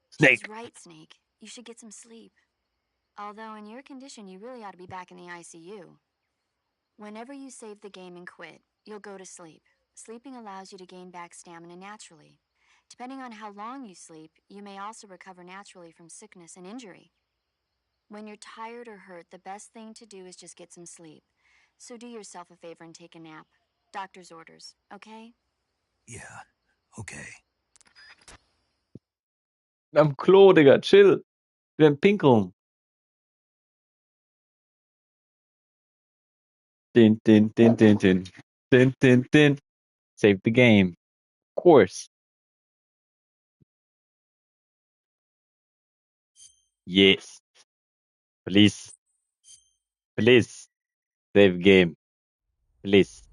Snake. She's right, Snake. You should get some sleep. Although in your condition, you really ought to be back in the ICU. Whenever you save the game and quit, you'll go to sleep. Sleeping allows you to gain back stamina naturally. Depending on how long you sleep, you may also recover naturally from sickness and injury. When you're tired or hurt, the best thing to do is just get some sleep. So do yourself a favor and take a nap. Doctor's orders, okay? Yeah, okay. Am Klo, Digga, chill. Wir im Pinkeln. Din, din, din, din, din. Din, din, din. Save the game. Of course. Yes. Please. Please. Save game. Please.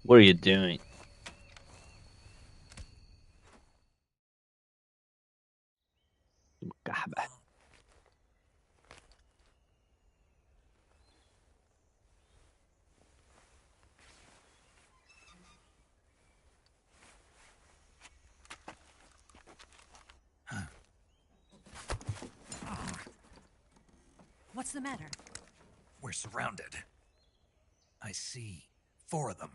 What are you doing? Kahba. What's the matter? We're surrounded. I see 4 of them.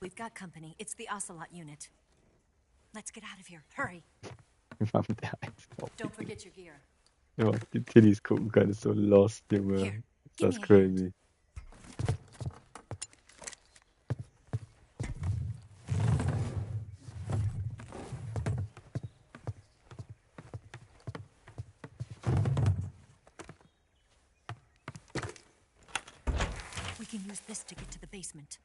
We've got company. It's the Ocelot unit. Let's get out of here. Hurry. Wie man mit der Eins auf Don't forget your gear. ja, die Titties gucken kann, ist so lost, Junge. Ist das crazy. We can use this to get to the basement.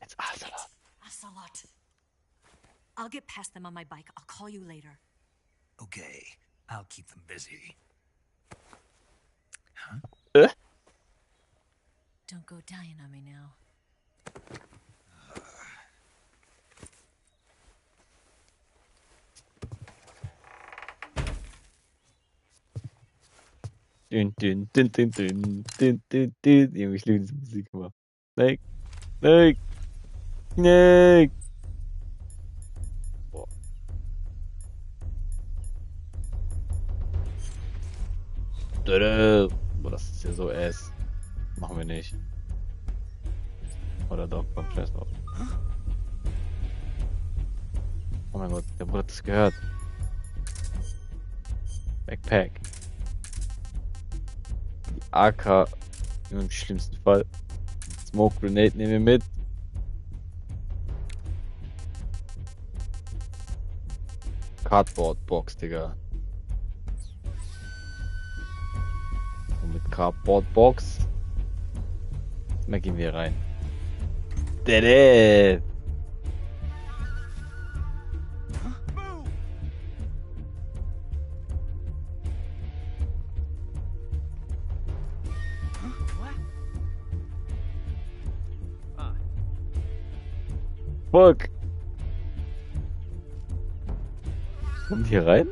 It's Ocelot. Ocelot. I'll get past them on my bike. I'll call you later. Okay, I'll keep them busy. Huh? Don't go dying on me now. Dün, dün, dün, dün, dün, dün, dün, dün. Junge, ich liebe diese Musik immer. Snake, Snake, Snake. Boah. Boah, das ist ja so ass. Machen wir nicht. Oder doch, beim Flash noch. Oh mein Gott, der Bruder hat das gehört. Backpack. Die AK im schlimmsten Fall. Smoke Grenade nehmen wir mit. Cardboard Box, Digga. Und mit Cardboard Box. Da gehen wir rein. Dede. Fuck. Kommen die hier rein?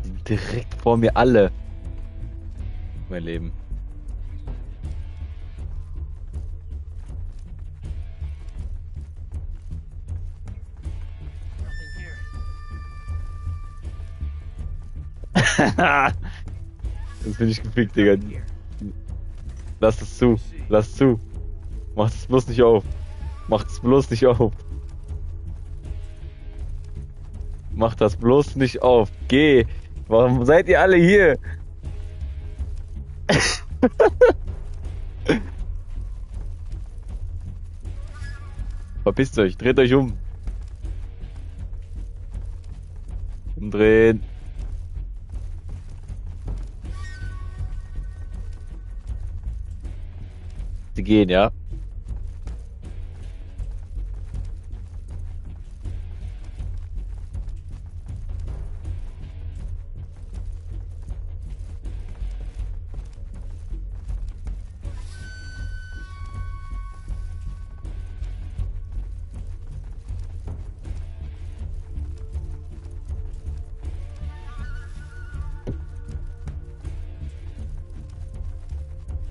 Die sind direkt vor mir alle. Mein Leben. Jetzt bin ich gefickt, Digga. Lass es zu. Lass zu. Macht es bloß nicht auf. Macht es bloß nicht auf. Macht das bloß nicht auf. Geh. Warum seid ihr alle hier? Verpisst euch. Dreht euch um. Umdrehen. Sie gehen, ja.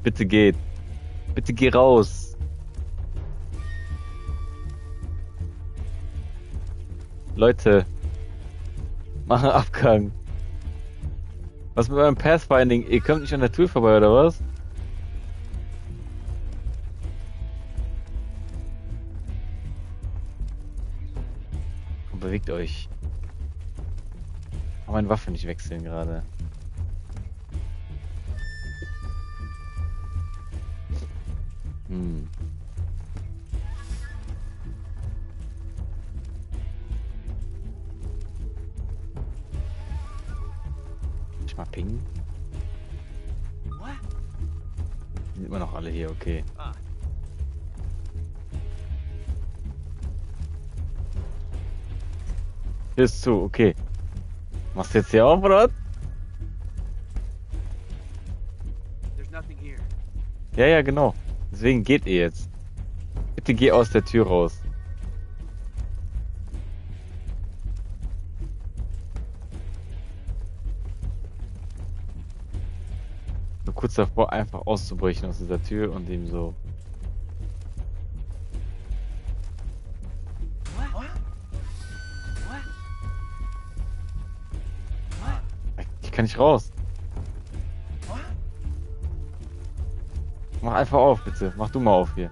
Bitte geht. Bitte geh raus. Leute. Machen Abgang. Was mit eurem Pathfinding? Ihr kommt nicht an der Tür vorbei, oder was? Und bewegt euch. Ich kann meine Waffe nicht wechseln gerade. Hm. Ich mal pingen. Die sind immer noch alle hier, okay. Hier ist zu, okay. Machst du jetzt hier auf, oder? Ja, ja, genau. Deswegen geht ihr jetzt. Bitte geh aus der Tür raus. So kurz davor einfach auszubrechen aus dieser Tür und ihm so. kann nicht raus. Mach einfach auf, bitte. Mach du mal auf hier.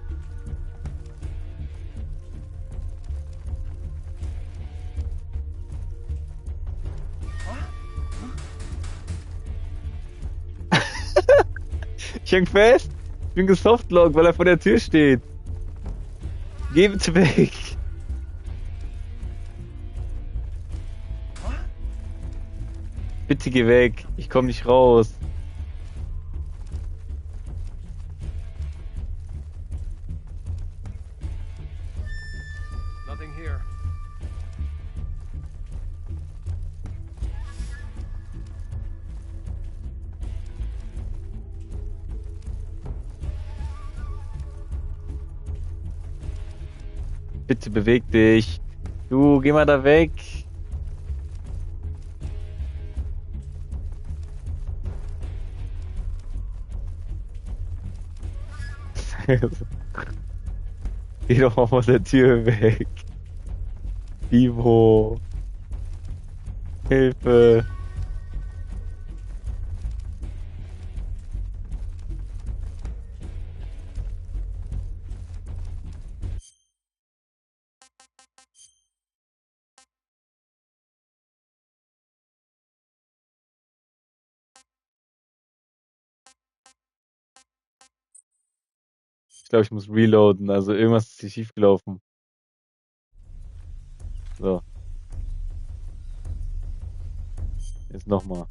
Ich häng fest. Ich bin gesoftlockt, weil er vor der Tür steht. Geh bitte weg. Bitte geh weg. Ich komm nicht raus. Nothing here. Bitte beweg dich. Du, geh mal da weg. Geh doch mal von der Tür weg. Ivo. Hilfe. Ich glaube, ich muss reloaden. Also irgendwas ist hier schief gelaufen. So, jetzt nochmal.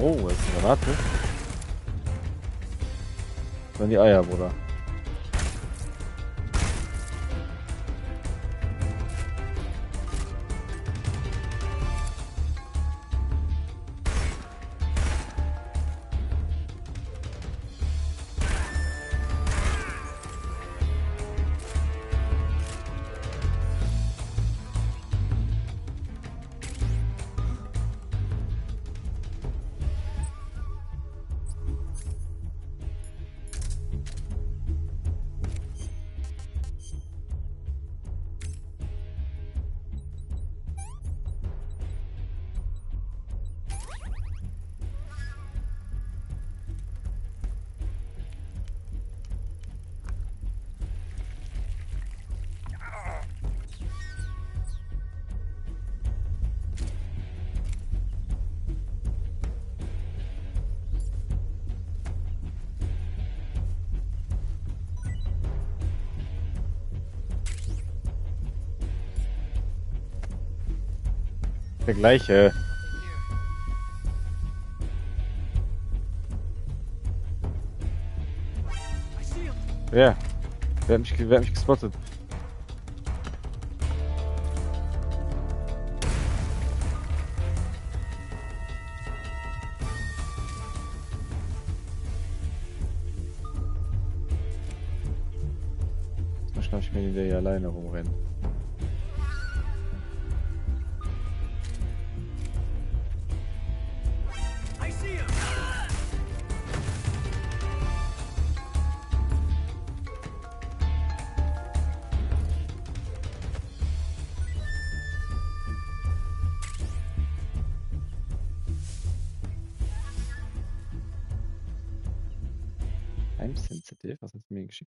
Oh, das ist eine Granate. Das waren die Eier, Bruder. Der gleiche. Ja. Wer hat mich gespottet? Mal schauen, ich mir der hier alleine rumrennen. Time sensitive? Was hast du mir geschickt?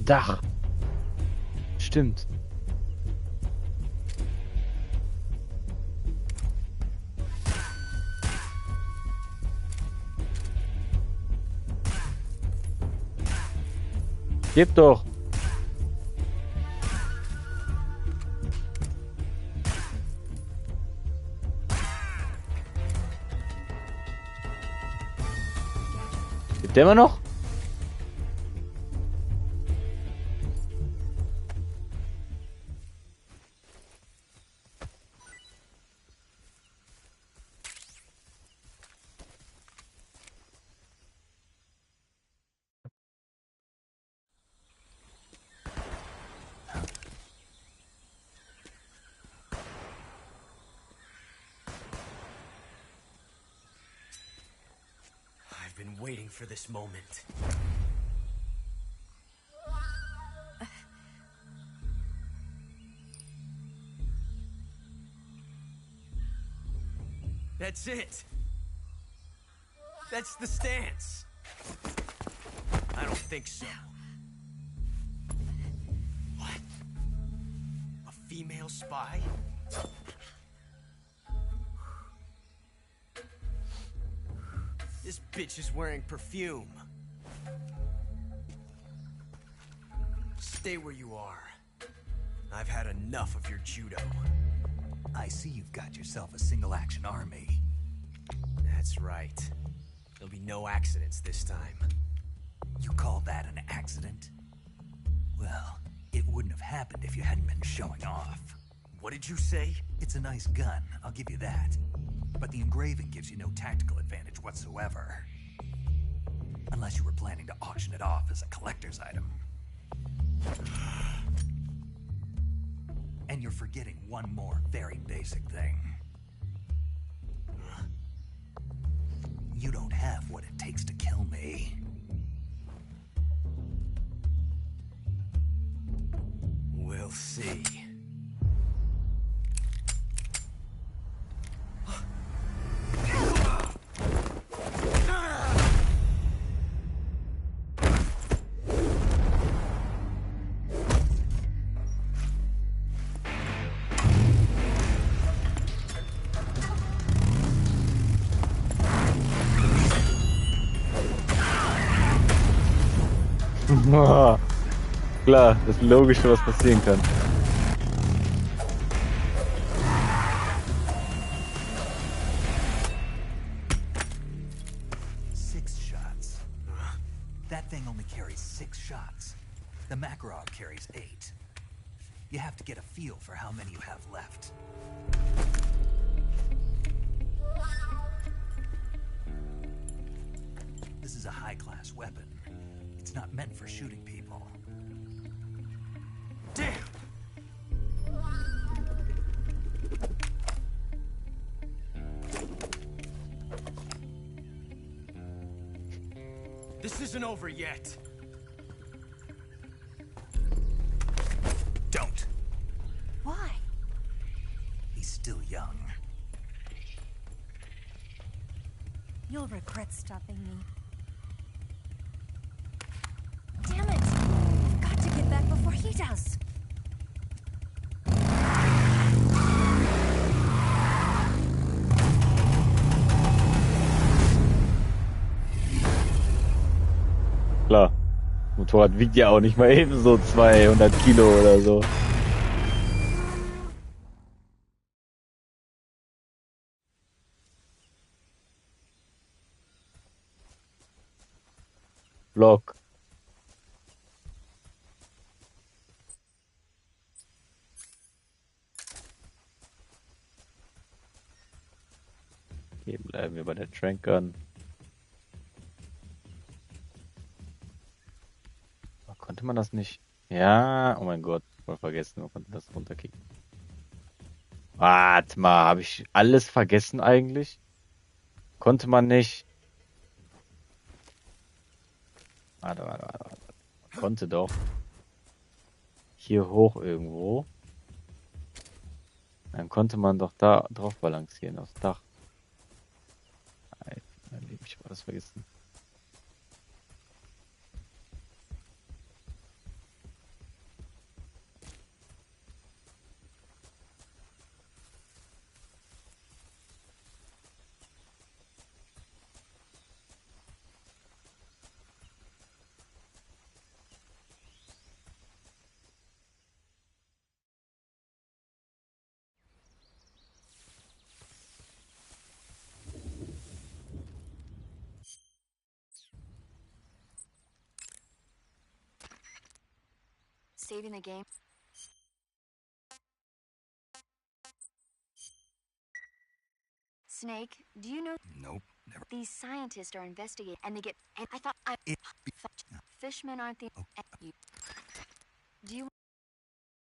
Dach. Stimmt. Gib doch. Gibt der immer noch? I've been waiting for this moment. That's it. That's the stance. I don't think so. What? A female spy? This bitch is wearing perfume. Stay where you are. I've had enough of your judo. I see you've got yourself a single-action army. That's right. There'll be no accidents this time. You call that an accident? Well, it wouldn't have happened if you hadn't been showing off. What did you say? It's a nice gun, I'll give you that. But the engraving gives you no tactical advantage whatsoever. Unless you were planning to auction it off as a collector's item. And you're forgetting one more very basic thing. You don't have what it takes to kill me. We'll see. Klar, das Logische, was passieren kann. Six shots. That thing only carries 6 shots. The Makarov carries 8. You have to get a feel for how many you have left. This is a high-class weapon. It's not meant for shooting people. Damn! This isn't over yet. Don't. Why? He's still young. You'll regret stopping me. Damn it! I've got to get back before he does. Klar. Motorrad wiegt ja auch nicht mal eben so 200 Kilo oder so. Block. Hier bleiben wir bei der Trank Gun. Konnte man das nicht? Ja, oh mein Gott, voll vergessen, man konnte das runterkicken. Warte mal, habe ich alles vergessen eigentlich? Konnte man nicht. Warte. Man konnte doch hier hoch irgendwo. Dann konnte man doch da drauf balancieren, aufs Dach. Mein Leben, ich habe alles vergessen. saving the game. Snake, do you know? Nope, never. These scientists are investigating, and they get. And I thought fishmen aren't the. You.